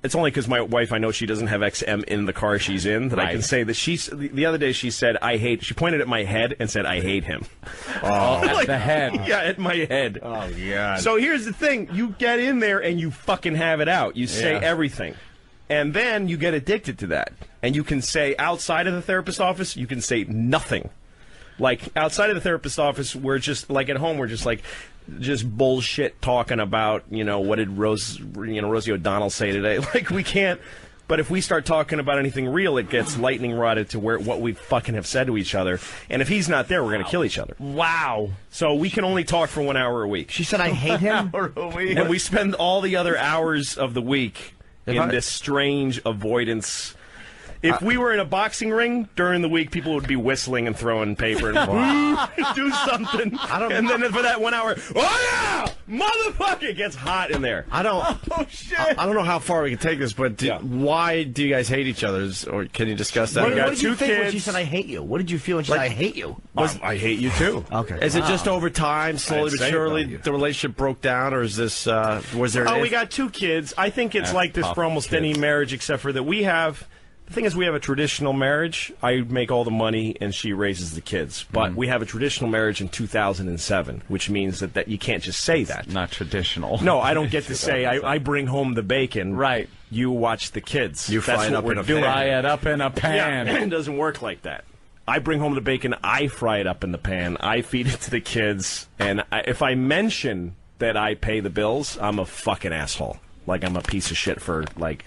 It's only because my wife, I know she doesn't have XM in the car she's in that I can say that she's. The other day she said, "I hate." She pointed at my head and said, "I hate him." Oh, at the head. Yeah, at my head. Oh, God. So here's the thing: you get in there and you fucking have it out. You say everything, and then you get addicted to that. And you can say outside of the therapist office, you can say nothing. Like outside of the therapist office, we're just like at home. We're just like. Just bullshit talking about, what did Rosie O'Donnell say today? Like, we can't But if we start talking about anything real, it gets lightning rodded to what we fucking have said to each other. And if he's not there, we're going to kill each other. Wow. So we can only talk for 1 hour a week. She said, I hate him. And we spend all the other hours of the week in this strange avoidance. If we were in a boxing ring during the week, people would be whistling and throwing paper and do something. And then for that 1 hour, oh yeah, motherfucker, it gets hot in there. I don't. Oh shit! I don't know how far we can take this, but why do you guys hate each other? Or can you discuss that? What did you think when she said, I hate you? What did you feel when she said, I hate you? I hate you too. Okay. Is it just over time, slowly but surely, the relationship broke down, or is this, was there we got 2 kids. I think it's like this for almost any marriage, except for that we have... The thing is, we have a traditional marriage. I make all the money, and she raises the kids. But we have a traditional marriage in 2007, which means that you can't just say that. Not traditional. No, I don't get to say, I bring home the bacon. Right. You watch the kids. You fry it up in a pan. Fry it up in a pan. Yeah, it doesn't work like that. I bring home the bacon, I fry it up in the pan, I feed it to the kids, and if I mention that I pay the bills, I'm a fucking asshole. Like I'm a piece of shit for, like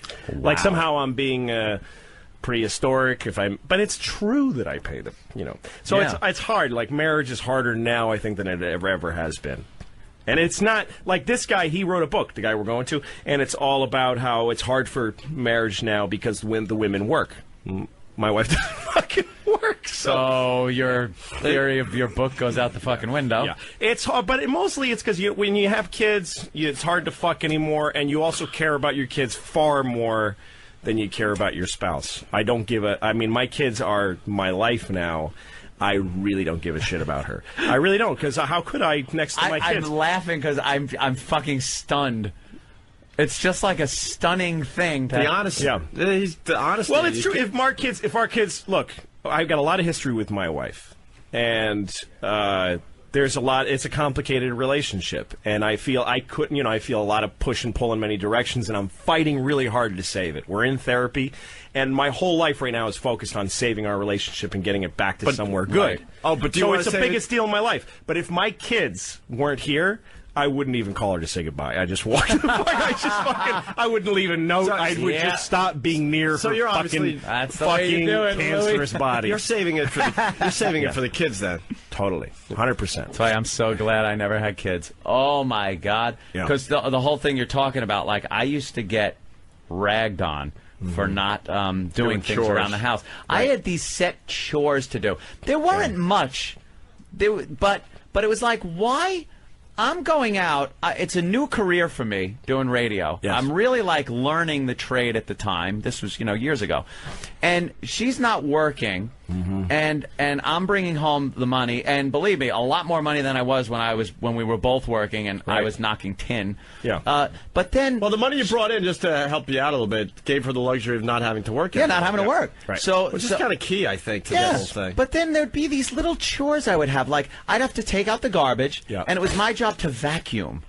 somehow I'm being... prehistoric but it's true that I pay them, so it's hard. Like marriage is harder now, I think, than it ever has been. And it's not like this guy, he wrote a book, the guy we're going to, and it's all about how it's hard for marriage now because when the women work. My wife doesn't fucking work. So your theory of your book goes out the fucking window. Yeah, it's hard, but mostly it's because when you have kids, it's hard to fuck anymore, and you also care about your kids far more than you care about your spouse. I don't give I mean, my kids are my life now. I really don't give a shit about her. I really don't, because how could I next to my kids? I'm laughing because I'm fucking stunned. It's just like a stunning thing. The honesty. Yeah. The honesty. Well, it's true. If our kids, look, I've got a lot of history with my wife, and there's a lot. It's a complicated relationship, and I feel I feel a lot of push and pull in many directions, and I'm fighting really hard to save it. We're in therapy, and my whole life right now is focused on saving our relationship and getting it back to somewhere good. Right. Oh, but do you so want it's the biggest deal in my life. But if my kids weren't here, I wouldn't even call her to say goodbye. I just walked. I wouldn't leave a note. I would just stop being near her you're fucking cancerous body. You're saving it for the kids then. Totally, 100%. That's why I'm so glad I never had kids. Oh my God! Because the whole thing you're talking about, like I used to get ragged on for not doing things chores around the house. Right. I had these set chores to do. There weren't much, but it was like, why? I'm going out. It's a new career for me doing radio. Yes. I'm really like learning the trade at the time. This was years ago, and she's not working, and I'm bringing home the money. And believe me, a lot more money than I was when we were both working, and I was knocking tin. Yeah. But then, well, the money you brought in just to help you out a little bit gave her the luxury of not having to work. Yeah, not having to work. Right. So, which is kind of key, I think, to the whole thing. But then there'd be these little chores I would have. Like I'd have to take out the garbage, and it was my job to vacuum,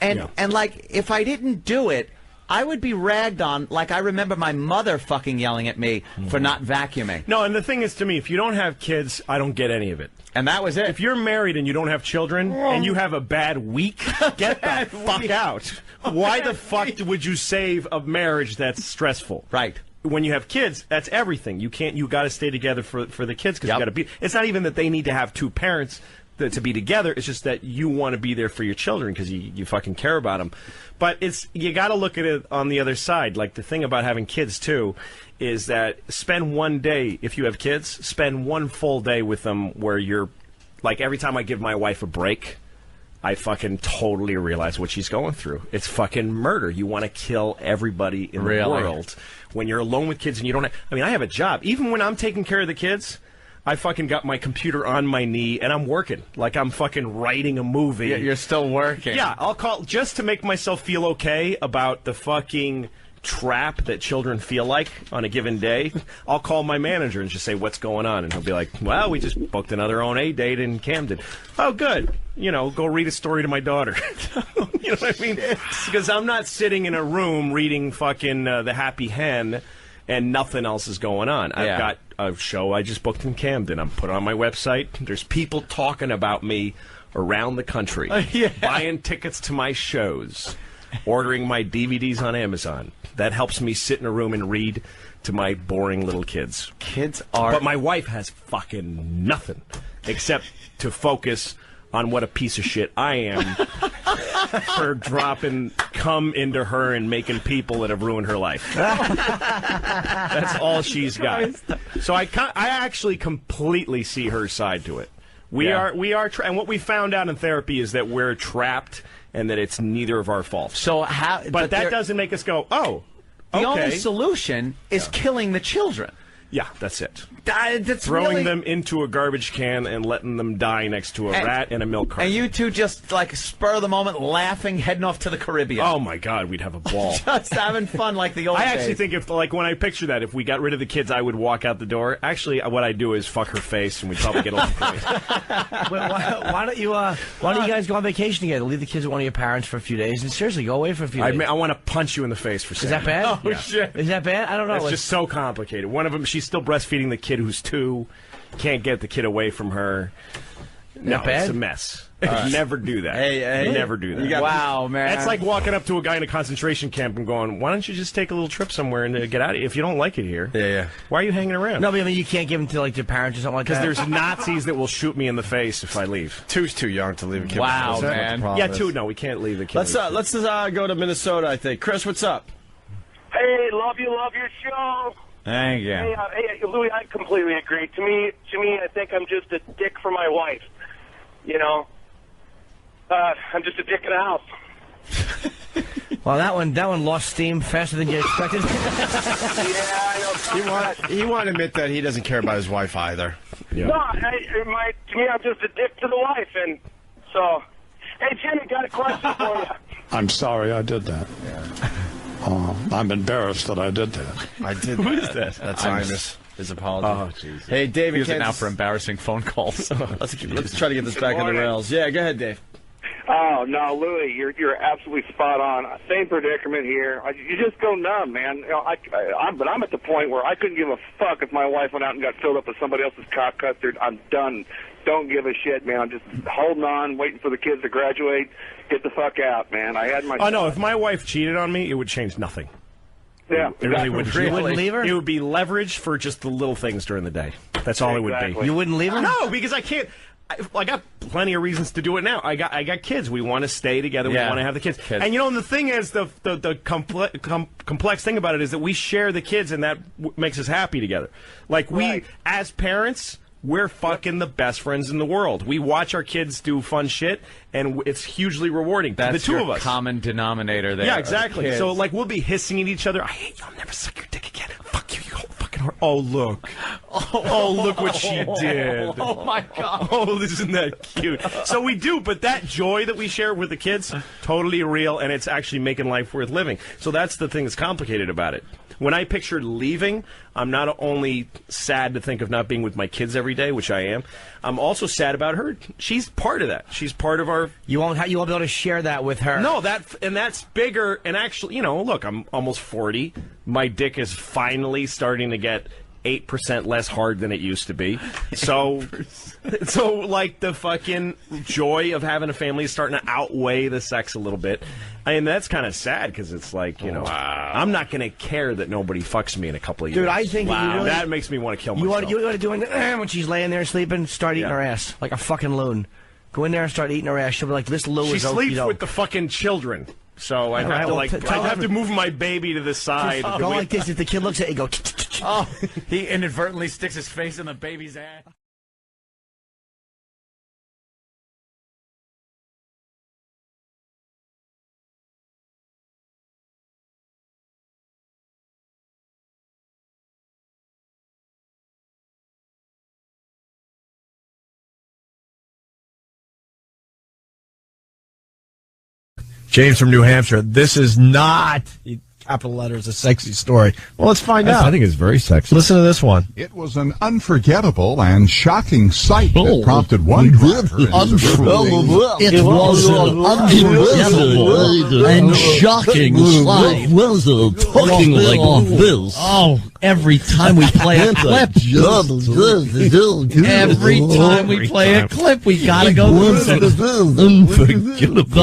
and like if I didn't do it, I would be ragged on. Like I remember my mother fucking yelling at me for not vacuuming. No, and the thing is, to me, if you don't have kids, I don't get any of it. And that was it. If you're married and you don't have children and you have a bad week, get the fuck out. Why the fuck would you save a marriage that's stressful? Right. When you have kids, that's everything. You got to stay together for the kids because you got to be. It's not even that they need to have 2 parents to be together. It's just that you want to be there for your children because you fucking care about them. But you got to look at it on the other side. Like the thing about having kids too is that spend one day, if you have kids, spend one full day with them where you're like, every time I give my wife a break, I fucking totally realize what she's going through. It's fucking murder. You want to kill everybody in the world when you're alone with kids and you don't have, I have a job. Even when I'm taking care of the kids, I fucking got my computer on my knee and I'm working. Like I'm fucking writing a movie. Yeah, you're still working. Yeah, I'll call just to make myself feel okay about the fucking trap that children feel like on a given day. I'll call my manager and just say, what's going on? And he'll be like, well, we just booked another OA date in Camden. Oh, good. Go read a story to my daughter. You know what I mean? Because I'm not sitting in a room reading fucking The Happy Hen and nothing else is going on. I've got a show I just booked in Camden. I'm put it on my website. There's people talking about me around the country, buying tickets to my shows. ordering my DVDs on Amazon. That helps me sit in a room and read to my boring little kids. But my wife has fucking nothing except to focus on what a piece of shit I am for dropping cum into her and making people that have ruined her life. That's all she's got. So I actually completely see her side to it. We are, and what we found out in therapy is that we're trapped and that it's neither of our faults. So but that doesn't make us go, oh, the okay. only solution is killing the children. Yeah, that's it. That's throwing them into a garbage can and letting them die next to a rat in a milk carton. And you two just, like, spur of the moment, laughing, heading off to the Caribbean. Oh, my God, we'd have a ball. Just having fun like the old days. I actually think if, like, when I picture that, if we got rid of the kids, I would walk out the door. Actually, what I'd do is fuck her face, and we'd probably get off the place. Why don't you guys go on vacation together? Leave the kids with one of your parents for a few days, and seriously, go away for a few days. I want to punch you in the face for saying that bad? Oh, shit. Is that bad? I don't know. It's just so complicated. One of them, she's still breastfeeding the kid who's 2. Can't get the kid away from her. No, it's a mess. Never do that. Hey, never do that. Wow, man. That's like walking up to a guy in a concentration camp and going, why don't you just take a little trip somewhere and get out of here? If you don't like it here, why are you hanging around? No, but I mean, you can't give them to, like, their parents or something like that. Because there's Nazis that will shoot me in the face if I leave. 2's too young to leave a kid. Wow, man. Yeah, 2, no, we can't leave the kid. Let's go to Minnesota, I think. Chris, what's up? Hey, love your show. Thank you. Hey, Louis, I completely agree. To me, I think I'm just a dick for my wife. You know, I'm just a dick in the house. Well, that one lost steam faster than you expected. Yeah, I know. He won't admit that he doesn't care about his wife either. Yeah. No, to me, I'm just a dick to the wife, and so. Hey, Jimmy, got a question for you. I'm sorry I did that. I'm embarrassed that I did that. I did that. Who is that? That's his apology. Oh, jeez. Hey, David. Use it now for embarrassing phone calls. Let's try to get this back on the rails. Yeah, go ahead, Dave. Oh, no, Louis, you're absolutely spot on. Same predicament here. You just go numb, man. You know, but I'm at the point where I couldn't give a fuck if my wife went out and got filled up with somebody else's cock custard. I'm done. Don't give a shit, man. I'm just holding on, waiting for the kids to graduate. Get the fuck out, man. I had my... Oh, no, if my wife cheated on me, it would change nothing. Yeah. It really would. You wouldn't leave her? It would be leverage for just the little things during the day. That's all it would be. You wouldn't leave her? No, because I can't... I got plenty of reasons to do it now. I got kids. We want to stay together. We want to have the kids. And you know, and the thing is, the complex thing about it is that we share the kids, and that makes us happy together. Like we, as parents, we're fucking the best friends in the world. We watch our kids do fun shit, and it's hugely rewarding. That's the two of us. Common denominator there. Yeah, exactly. So like we'll be hissing at each other. I hate you. I'll never suck your dick again. Fuck you, you whole fucking whore. Oh look. Oh look what she did. Oh my God. Oh, isn't that cute? So we do, but that joy that we share with the kids, totally real, and it's actually making life worth living. So that's the thing that's complicated about it. When I pictured leaving, I'm not only sad to think of not being with my kids every day, which I am, I'm also sad about her. She's part of that. She's part of our... You won't be able to share that with her. No, that's bigger. And actually, you know, look, I'm almost 40. My dick is finally starting to get 8% less hard than it used to be. So like the fucking joy of having a family is starting to outweigh the sex a little bit. I mean, that's kind of sad because it's like, you know, I'm not going to care that nobody fucks me in a couple of years. Dude, I think that makes me want to kill myself. You ought to do it when she's laying there sleeping, start eating her ass like a fucking loon. Go in there and start eating her ass. She'll be like, this Lou she is... She sleeps with the fucking children. So I'd have to move my baby to the side. Go like this. If the kid looks at you, go... Oh, he inadvertently sticks his face in the baby's ass. James from New Hampshire. This is not, you capital letters, a sexy story. Well, let's find out. I think it's very sexy. Listen to this one. It was an unforgettable and shocking sight that prompted one driver. It was an unforgettable and shocking sight. Talking like this. Oh, every time we play a clip. Every time we play a clip, we gotta go through the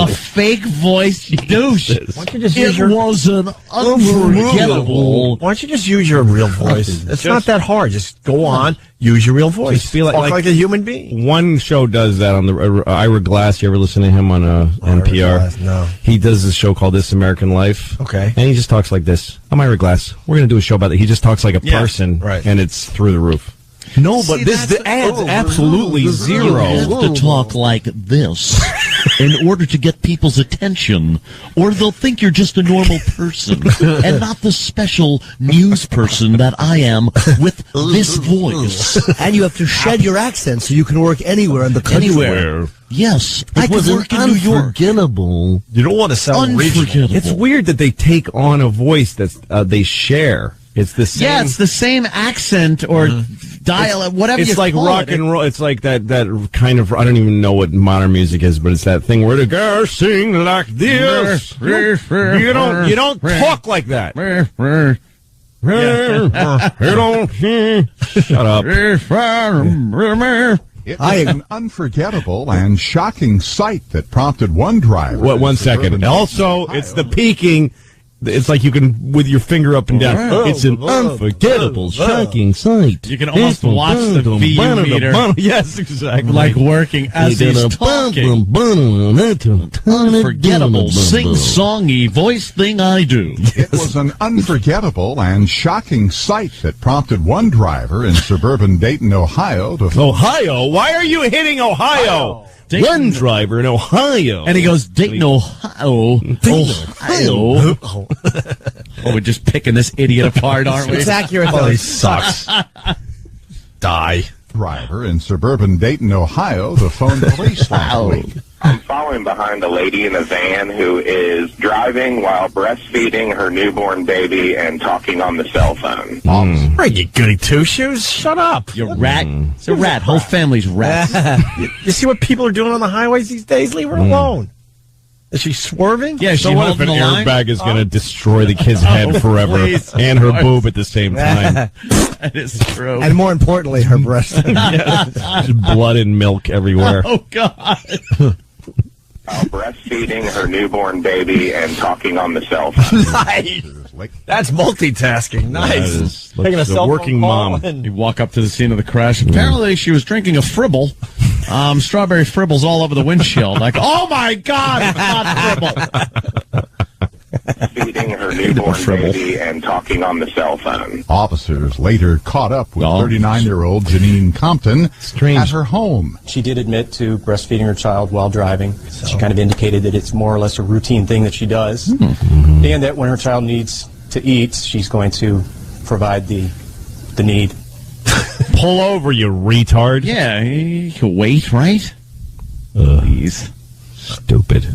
fake voice douche. Why don't you just use an unforgettable. Why don't you just use your real voice? It's not that hard. Just go on, use your real voice. Just feel Talk like a human being. One show does that on the Ira Glass. You ever listen to him on NPR? Glass, no. He does this show called This American Life. Okay. And he just talks like this. I'm Ira Glass. We're going to do a show about that. He just talks like a person, right. And it's through the roof. No, but the adds absolutely zero. You have to talk like this in order to get people's attention, or they'll think you're just a normal person and not the special news person that I am with this voice. And you have to shed your accent so you can work anywhere in the country. Anywhere. Yes, I could work in New York. Unforgettable. You don't want to sound regional. Unforgettable. It's weird that they take on a voice that's they share. It's the same. Yeah, it's the same accent or dialect, whatever you It's like call rock it. and roll. It's like that kind of, I don't even know what modern music is, but it's that thing where the girls sing like this. You don't talk like that. Shut up. It was an unforgettable and shocking sight that prompted one driver. What? 1 second. Also, it's the peaking. It's like you can, with your finger up and down. It's an unforgettable, shocking sight. You can almost watch the VU meter. Yes, exactly. Like working as he's talking. Unforgettable, sing-songy voice thing I do. It was an unforgettable and shocking sight that prompted one driver in suburban Dayton, Ohio to... Ohio? Why are you hitting Ohio? One driver in Ohio. And he goes, Dayton, Ohio. Ohio. Oh, we're just picking this idiot apart, aren't we? It's accurate, Oh, though. he sucks. Die. Driver in suburban Dayton, Ohio to phone police last week. I'm following behind a lady in a van who is driving while breastfeeding her newborn baby and talking on the cell phone. Are you goody two-shoes? Shut up. You're rat. It's a rat. Whole family's rats. You see what people are doing on the highways these days? Leave her alone. Is she swerving? Yeah, So what if an airbag is going to destroy the kid's head forever and her boob at the same time? That is true. And more importantly, her breast. Just blood and milk everywhere. Oh, God. Breastfeeding her newborn baby and talking on the cell phone. Nice. That's multitasking. Nice. Taking a cell working mom. You walk up to the scene of the crash. Apparently, she was drinking a Fribble. Strawberry Fribbles all over the windshield. Like, oh my God, it's not Fribble. Feeding her newborn baby and talking on the cell phone. Officers later caught up with 39-year-old Janine Compton at her home. She did admit to breastfeeding her child while driving. She kind of indicated that it's more or less a routine thing that she does, and that when her child needs to eat, she's going to provide the need. Pull over, you retard. Yeah, you can wait, right? Please. Stupid.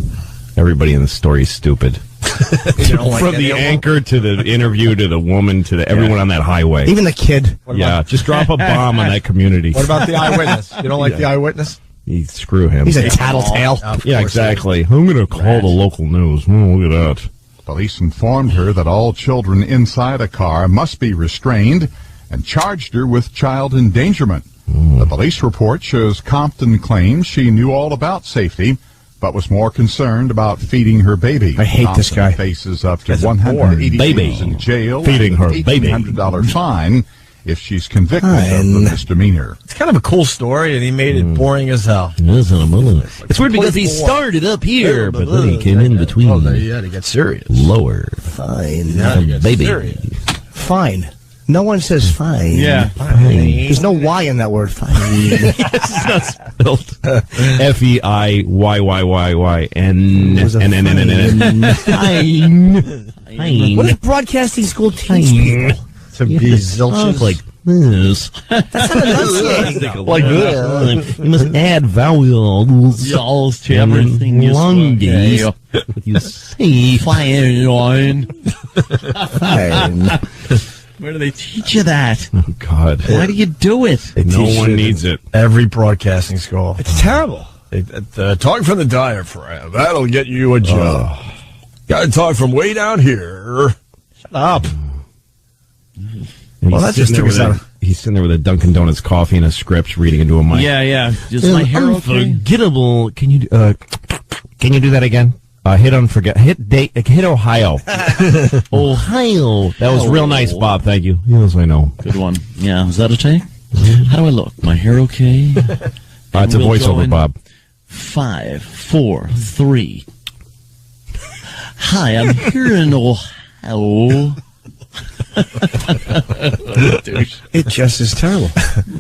Everybody in the story is stupid. From the anchor to the interview to the woman to the everyone on that highway. Even the kid. Yeah, just drop a bomb on that community. What about the eyewitness? You don't like the eyewitness? Screw him. He's a tattletale. Yeah, exactly. I'm going to call the local news. Look at that. Police informed her that all children inside a car must be restrained and charged her with child endangerment. The police report shows Compton claims she knew all about safety, but was more concerned about feeding her baby. I hate this guy. Faces up to 180 days in jail, feeding her and baby, $1,800 fine if she's convicted of the misdemeanor. It's kind of a cool story, and he made it boring as hell. It's weird because he started up here, but then he came in between. Oh, you had to get serious. Lower. Fine. Baby. Fine. No one says fine. Yeah. Fine. There's no Y in that word. Fine. It's not spelled Feiyyyn. Fine. What does broadcasting school teach people? To be zilchious. Like this. That's not enunciating. Like this. You must add vowels. To everything you elongate what you say. Fine. Where do they teach you that? Oh, God. Why do you do it? No one needs it. Every broadcasting school. It's terrible. Talk from the diaphragm. That'll get you a job. Got to talk from way down here. Shut up. Well, that just took us out. He's sitting there with a Dunkin' Donuts coffee and a script, reading into a mic. Yeah. Is my hair okay? Unforgettable. Can you do that again? Hit Ohio. Ohio. That was real nice, Bob. Thank you. Yes, I know. Good one. Yeah. Is that a take? How do I look? My hair okay? It's a voiceover, Bob. 5, 4, 3. Hi, I'm here in Ohio. It just is terrible.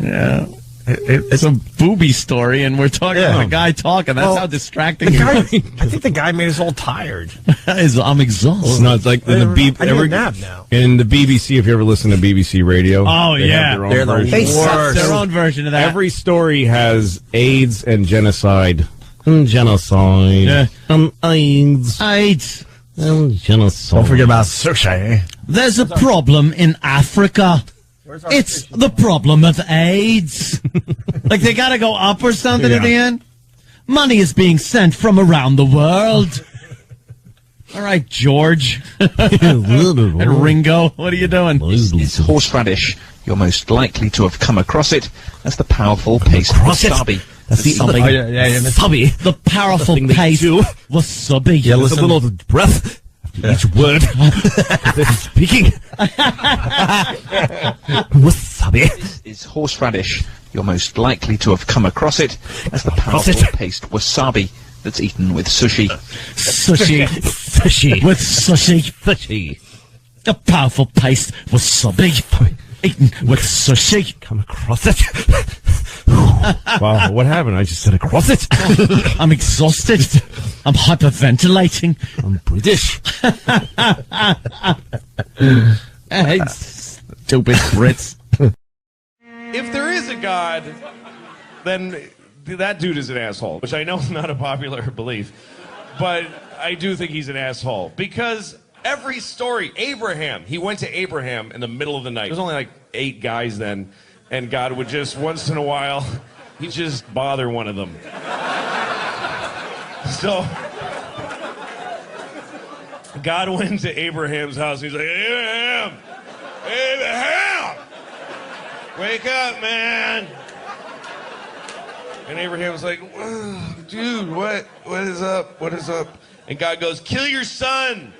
Yeah. It's a booby story, and we're talking about a guy talking. That's how distracting it is. I think the guy made us all tired. I'm exhausted. It's not like in the nap now. In the BBC, if you ever listen to BBC Radio, they have their own version. Their own version of that. Every story has AIDS and genocide. Genocide. AIDS. Genocide. Don't forget about sushi. There's a problem in Africa. It's the problem of AIDS. Like they got to go up or something at the end. Money is being sent from around the world. All right, George. And Ringo, what are you doing? It's horseradish. You're most likely to have come across it. That's the powerful paste wasabi. That's the wasabi. The powerful paste wasabi. Yeah, listen. A little breath. Each word speaking. Wasabi. It's horseradish. You're most likely to have come across it. That's the powerful paste wasabi that's eaten with sushi. Sushi. With sushi. A powerful paste wasabi eaten with sushi. Come across it. Wow, what happened? I just said across it. I'm exhausted. I'm hyperventilating. I'm British. Stupid Brits. If there is a God, then that dude is an asshole, which I know is not a popular belief, but I do think he's an asshole because every story, Abraham, he went to Abraham in the middle of the night. There's only like 8 guys then, and God would just, once in a while, he'd just bother one of them. So, God went to Abraham's house, and he's like, Abraham, wake up, man. And Abraham was like, dude, what is up? What is up? And God goes, kill your son.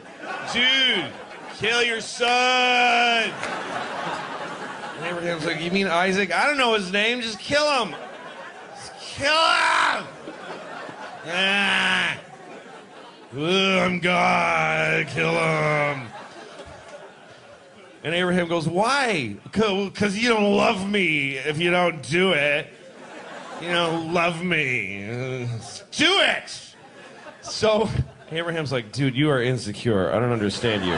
Dude, kill your son. And Abraham's like, you mean Isaac? I don't know his name. Just kill him. Just kill him. I'm God. Kill him. And Abraham goes, why? Because you don't love me if you don't do it. You don't love me. Do it. So Abraham's like, dude, you are insecure. I don't understand you.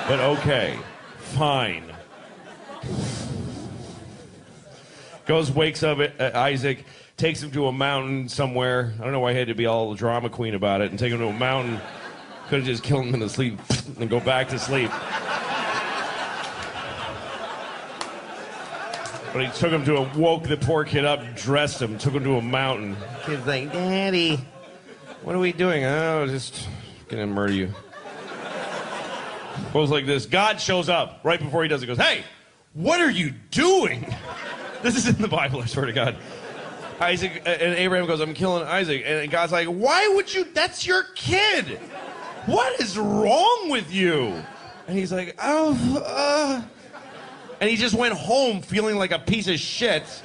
But okay, fine. Goes, wakes up Isaac, takes him to a mountain somewhere. I don't know why he had to be all drama queen about it and take him to a mountain. Could have just killed him in the sleep and go back to sleep. But he took him woke the poor kid up, dressed him, took him to a mountain. Kid's like, Daddy, what are we doing? Oh, just gonna murder you. Goes like this. God shows up right before he does it. Goes, hey, what are you doing? This is in the Bible, I swear to God. Isaac and Abraham goes, I'm killing Isaac. And God's like, why would you? That's your kid. What is wrong with you? And he's like, and he just went home feeling like a piece of shit.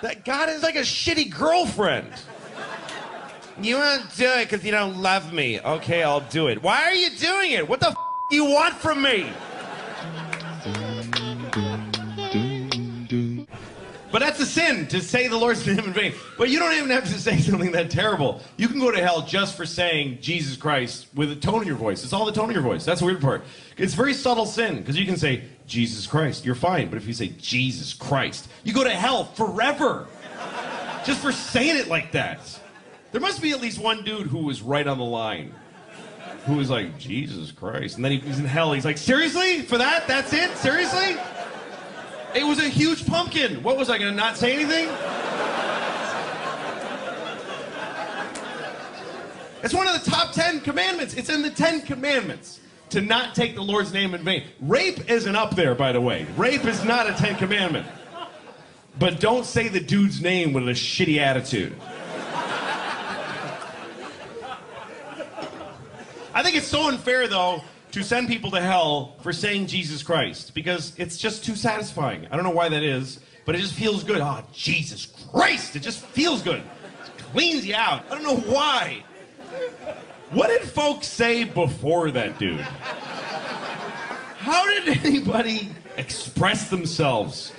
That God is like a shitty girlfriend. You won't do it because you don't love me. Okay, I'll do it. Why are you doing it? What the f*** do you want from me? But that's a sin, to say the Lord's name in vain. But you don't even have to say something that terrible. You can go to hell just for saying Jesus Christ with a tone in your voice. It's all the tone in your voice. That's the weird part. It's very subtle sin, because you can say, Jesus Christ, you're fine. But if you say, Jesus Christ, you go to hell forever. Just for saying it like that. There must be at least one dude who was right on the line. who was like, Jesus Christ. And then he's in hell. He's like, seriously? For that? That's it? Seriously? It was a huge pumpkin. What was I going to not say anything? It's one of the top 10 commandments. It's in the 10 commandments to not take the Lord's name in vain. Rape isn't up there, by the way. Rape is not a 10 commandment. But don't say the dude's name with a shitty attitude. I think it's so unfair, though, to send people to hell for saying Jesus Christ, because it's just too satisfying. I don't know why that is, but it just feels good. Oh, Jesus Christ! It just feels good. It cleans you out. I don't know why. What did folks say before that dude? How did anybody express themselves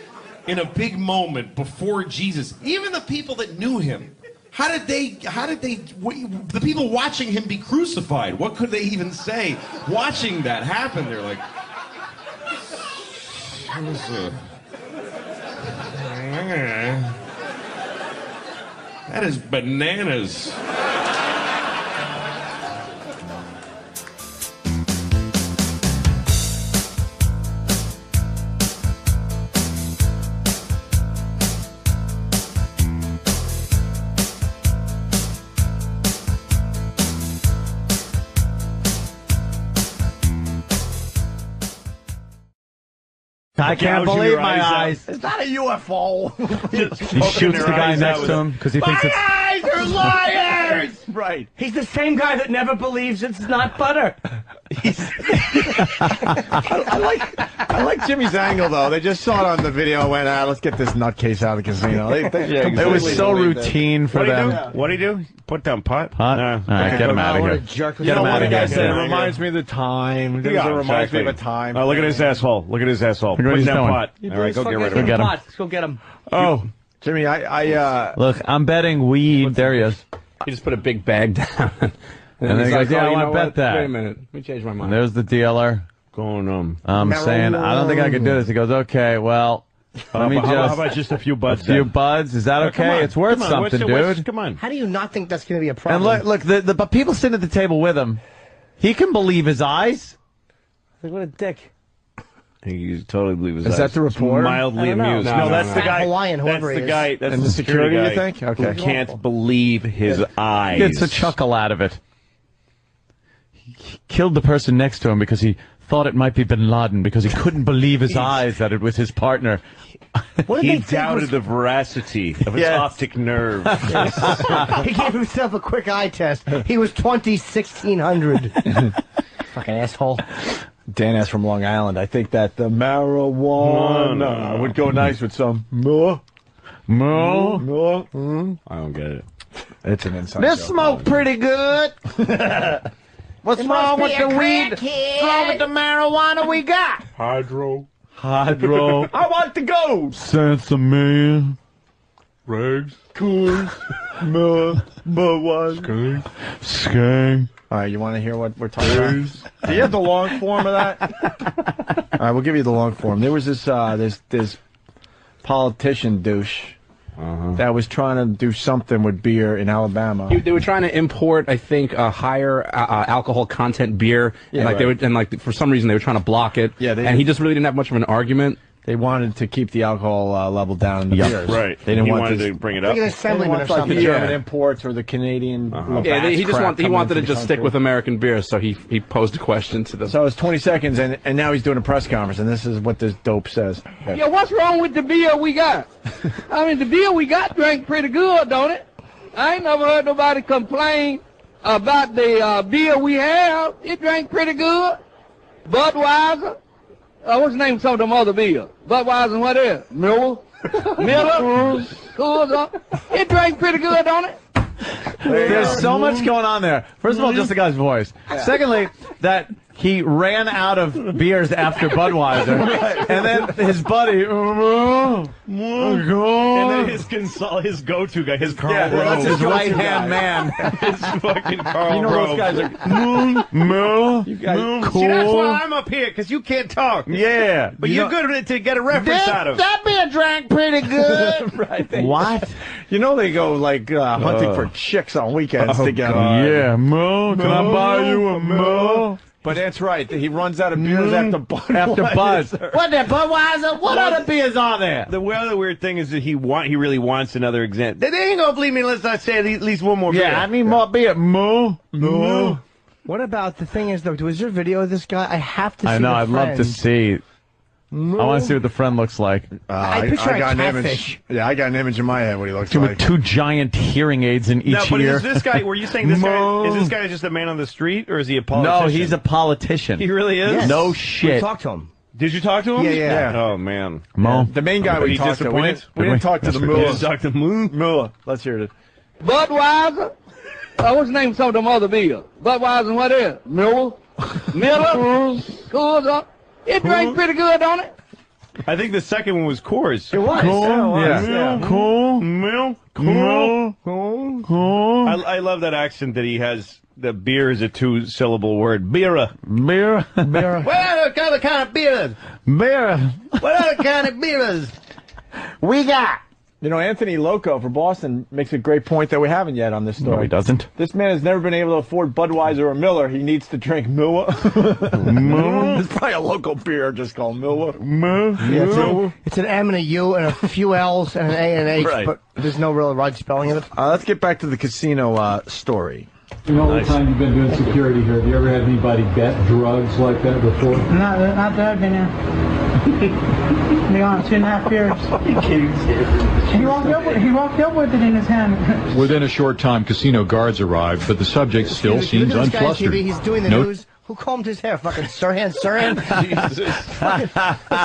in a big moment before Jesus? Even the people that knew him. How did the people watching him be crucified, what could they even say? Watching that happen, they're like, that is bananas. I can't believe my eyes. It's not a UFO. He shoots the guy next to him because he thinks it's... My eyes are liars! Right. He's the same guy that never believes it's not butter. I like Jimmy's angle, though. They just saw it on the video and went, let's get this nutcase out of the casino. It was so routine for them. What do you do? Put down pot? Pot? All right, get him out of here. Get him out of here. It reminds me of the time. It reminds me of a time. Oh, look at his asshole. Look at his asshole. Put down pot. All right, go get rid of him. Let's go get him. Oh, Jimmy, Look, I'm betting weed. There he is. He just put a big bag down. And then he goes, I want to bet that. Wait a minute. Let me change my mind. And there's the dealer. Going I'm saying, I don't think I can do this. He goes, okay, well, let me how about just a few buds? A few buds? Is that okay? It's worth something, dude. Come on. How do you not think that's going to be a problem? And look, the people sitting at the table with him, he can believe his eyes. Like, what a dick. He totally believes his eyes. Is that the reporter? Mildly amused. No, that's the guy. Hawaiian, whoever that's the guy. That's and the security guy, you think? Okay. Who can't believe his eyes. Gets a chuckle out of it. He killed the person next to him because he thought it might be Bin Laden because he couldn't believe his eyes that it was his partner. He doubted the veracity of his optic nerve. He gave himself a quick eye test. He was 1600. Fucking asshole. Dan asked from Long Island. I think that the marijuana would go nice with some more. I don't get it. It's an inside This joke. smoke pretty good. What's wrong with the weed? What's wrong with the marijuana we got? Hydro. I want to go. Sesame. Regs. Coors. Skunk. Skunk. All right, you want to hear what we're talking about? Do you have the long form of that? All right, we'll give you the long form. There was this politician douche that was trying to do something with beer in Alabama. They were trying to import, I think, a higher alcohol content beer, and for some reason they were trying to block it. Yeah, and he just really didn't have much of an argument. They wanted to keep the alcohol level down in the beers. Right. They didn't want to bring it up. Like an assemblyman or something. The German imports or the Canadian. Yeah, he wanted to just stick with American beer, so he posed a question to them. So it's 20 seconds, and now he's doing a press conference, and this is what this dope says. Yeah, what's wrong with the beer we got? I mean, the beer we got drank pretty good, don't it? I ain't never heard nobody complain about the beer we have. It drank pretty good. Budweiser. What's the name of some of them other beers? Budweiser and what else? Miller? Coors. It drank pretty good, don't it? There's so much going on there. First of all, just the guy's voice. Secondly, that He ran out of beers after Budweiser, and then his buddy, and then his go-to guy, his Carl Rove. That's his right-hand man. His fucking Carl You know Rove. those guys are You guys, see, that's why I'm up here, because you can't talk. Yeah. But you're good to get a reference out of. That beer drank pretty good. Right. What? You know they go like hunting for chicks on weekends together. God. Yeah, Mo, can I buy you a Mo? But that's right. He runs out of beers after Bud. After Bud. What that Budweiser? What other beers are there? The other weird thing is that he really wants another example. They ain't gonna believe me unless I say at least one more beer. Yeah, I need more beer. Mo. What about the thing is though? Was there a video of this guy? I have to see. I know. the I'd love to friend. see. I want to see what the friend looks like. I picture a got an catfish. image. Yeah, I got an image in my head what he looks With like. 2 giant hearing aids in each No, but ear. is this guy? Were you saying this guy? Is this guy just a man on the street, or is he a politician? No, he's a politician. He really is. Yes. No We shit. talked to him. Did you talk to him? Yeah. Oh man, Mo. The main guy we he talked to. We disappointed? didn't talk to the You Muller. didn't talk to Muller. Let's hear it. Budweiser? What's the name of some of them other beers? Budweiser and what else? Miller? Coors? It drank pretty good, don't it? I think the second one was Coors. It was. Yeah. Cool. I love that accent that he has. The beer is a 2-syllable word. Beera. Beer. What other kind of beers? Beer. What other kind of beers? We got. You know, Anthony Loco for Boston makes a great point that we haven't yet on this story. No, he doesn't. This man has never been able to afford Budweiser or Miller. He needs to drink Miller. There's probably a local beer just called Miller. Yeah, it's an M and a U and a few L's and an A and an H, Right. but there's no real right spelling of it. Let's get back to the casino story. In all the time you've been doing security here, have you ever had anybody bet drugs like that before? Not that I've been in. To be honest, 2.5 years. He walked up with it in his hand. Within a short time, casino guards arrived, but the subject still seems Look at this guy on unflustered. TV. He's doing the news. Who combed his hair? Fucking Sirhan. His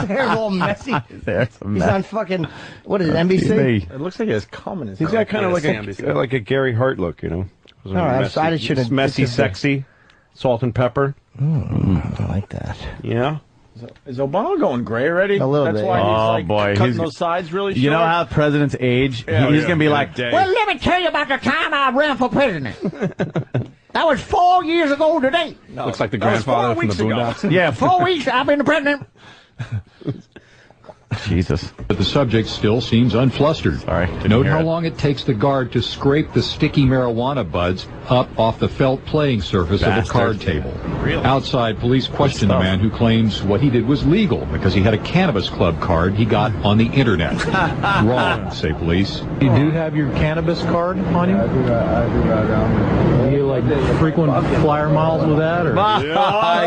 hair's all messy. He's on fucking, what is it, NBC? It looks like he has cum in his He's got kind of like a Gary Hart look, you know. All right, I decided shouldn't. Messy, sexy, salt and pepper. I like that. Yeah. Is Obama going gray already? A little That's bit. why he's like cutting he's, those sides really short. You know how presidents age? Yeah, he's going to be like, Well, let me tell you about the time I ran for president. That was 4 years ago today. No, looks like the grandfather from the Boondocks. yeah, 4 weeks I've been the president. Jesus. But the subject still seems unflustered. Sorry. Note how long it takes the guard to scrape the sticky marijuana buds up off the felt playing surface of the card table. Really? Outside, police question the man who claims what he did was legal because he had a cannabis club card he got on the internet. Wrong, say police. You do have your cannabis card on you? I do that. Do you like frequent flyer miles with that? Or? I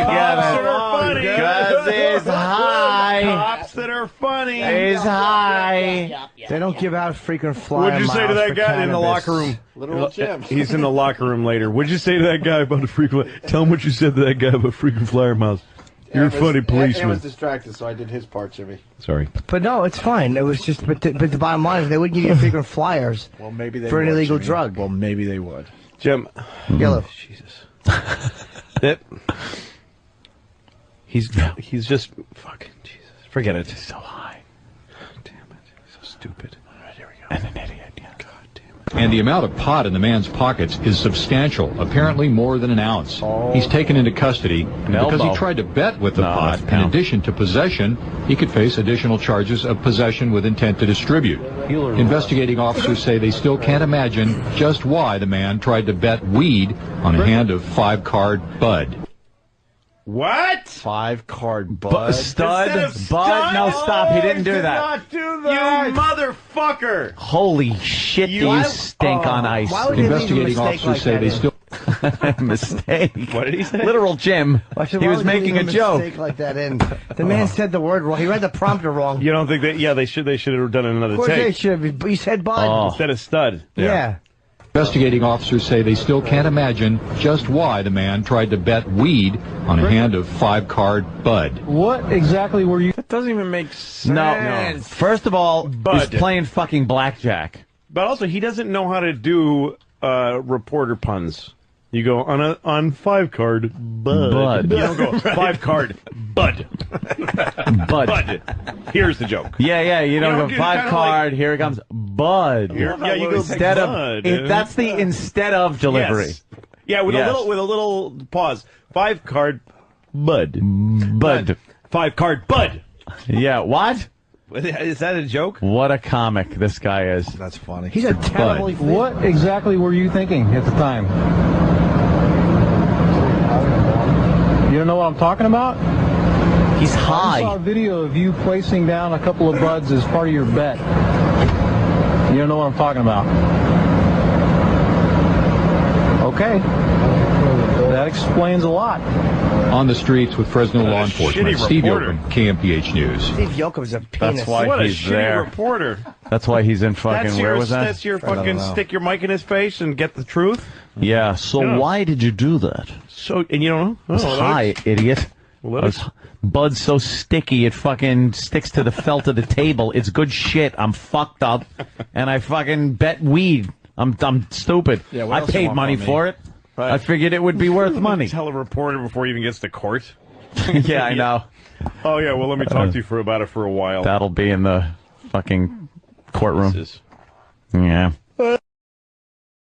get it. Because he's high. Cops that are funny. He's high. They don't give out frequent flyer What'd you say to miles that for guy in the cannabis. locker room? Literal Jim. He's in the locker room later. What'd you say to that guy about the frequent? Tell him what you said to that guy about frequent flyer miles. You're a funny I policeman. was distracted, so I did his part, Jimmy. Sorry. But no, it's fine. It was just, but the bottom line is they wouldn't give you frequent flyers Well, maybe they for an would, illegal Jimmy. drug. Well, maybe they would. Jim. Yellow. Jesus. He's just fucking Jesus. Forget it. He's so high. Damn it. So stupid. All right, here we go. And an idiot. Yeah. God damn it. And the amount of pot in the man's pockets is substantial, apparently more than an ounce. He's taken into custody because he tried to bet with the pot. In addition to possession, he could face additional charges of possession with intent to distribute. Investigating officers say they still can't imagine just why the man tried to bet weed on a hand of 5-card Bud. What? 5-card Bud. Stud? Instead of Bud? stud? No, stop. He didn't do that. Not do that. You motherfucker. Holy shit, do you stink on ice. Why would they leave a Investigating mistake officers like say that they in? still... Mistake. What did he say? Literal Jim. He was making a joke. Mistake like that in. The man said the word wrong. He read the prompter wrong. You don't think that? Yeah, they should have done another Of course they take should. He said Bud. instead of stud. Yeah. Investigating officers say they still can't imagine just why the man tried to bet weed on a hand of 5-card Bud. What exactly were you... That doesn't even make sense. No. First of all, he's playing fucking blackjack. But also, he doesn't know how to do reporter puns. You go on 5 card, bud. You don't go 5 card, bud. Bud. Here's the joke. Yeah, you don't go 5 card, like, here it comes, bud. You go instead bud. of that's the instead of delivery. Yes. Yeah, with a little pause. 5 card, bud. 5 card, bud. Yeah, what? Is that a joke? What a comic this guy is. That's funny. He's a terrible. What exactly were you thinking at the time? You don't know what I'm talking about? He's I high. saw a video of you placing down a couple of buds as part of your bet. You don't know what I'm talking about? Okay. That explains a lot. On the streets with Fresno law enforcement, Steve Yoakum, KMPH News. Steve Yoakum's a penis. That's why What a he's shitty there. reporter. That's why he's in fucking. That's where your, was that? That's your fucking stick your mic in his face and get the truth. Yeah. So Yeah. why did you do that? So and you don't know. It's high, idiot. Well, Bud's so sticky it fucking sticks to the felt of the table. It's good shit. I'm fucked up, and I fucking bet weed. I'm stupid. Yeah, what I else you paid want money from me? for it. I figured it would be worth money. Tell a reporter before he even gets to court. Yeah, I know. Oh yeah, well let me talk to you about it for a while. That'll be in the fucking courtroom. Yeah.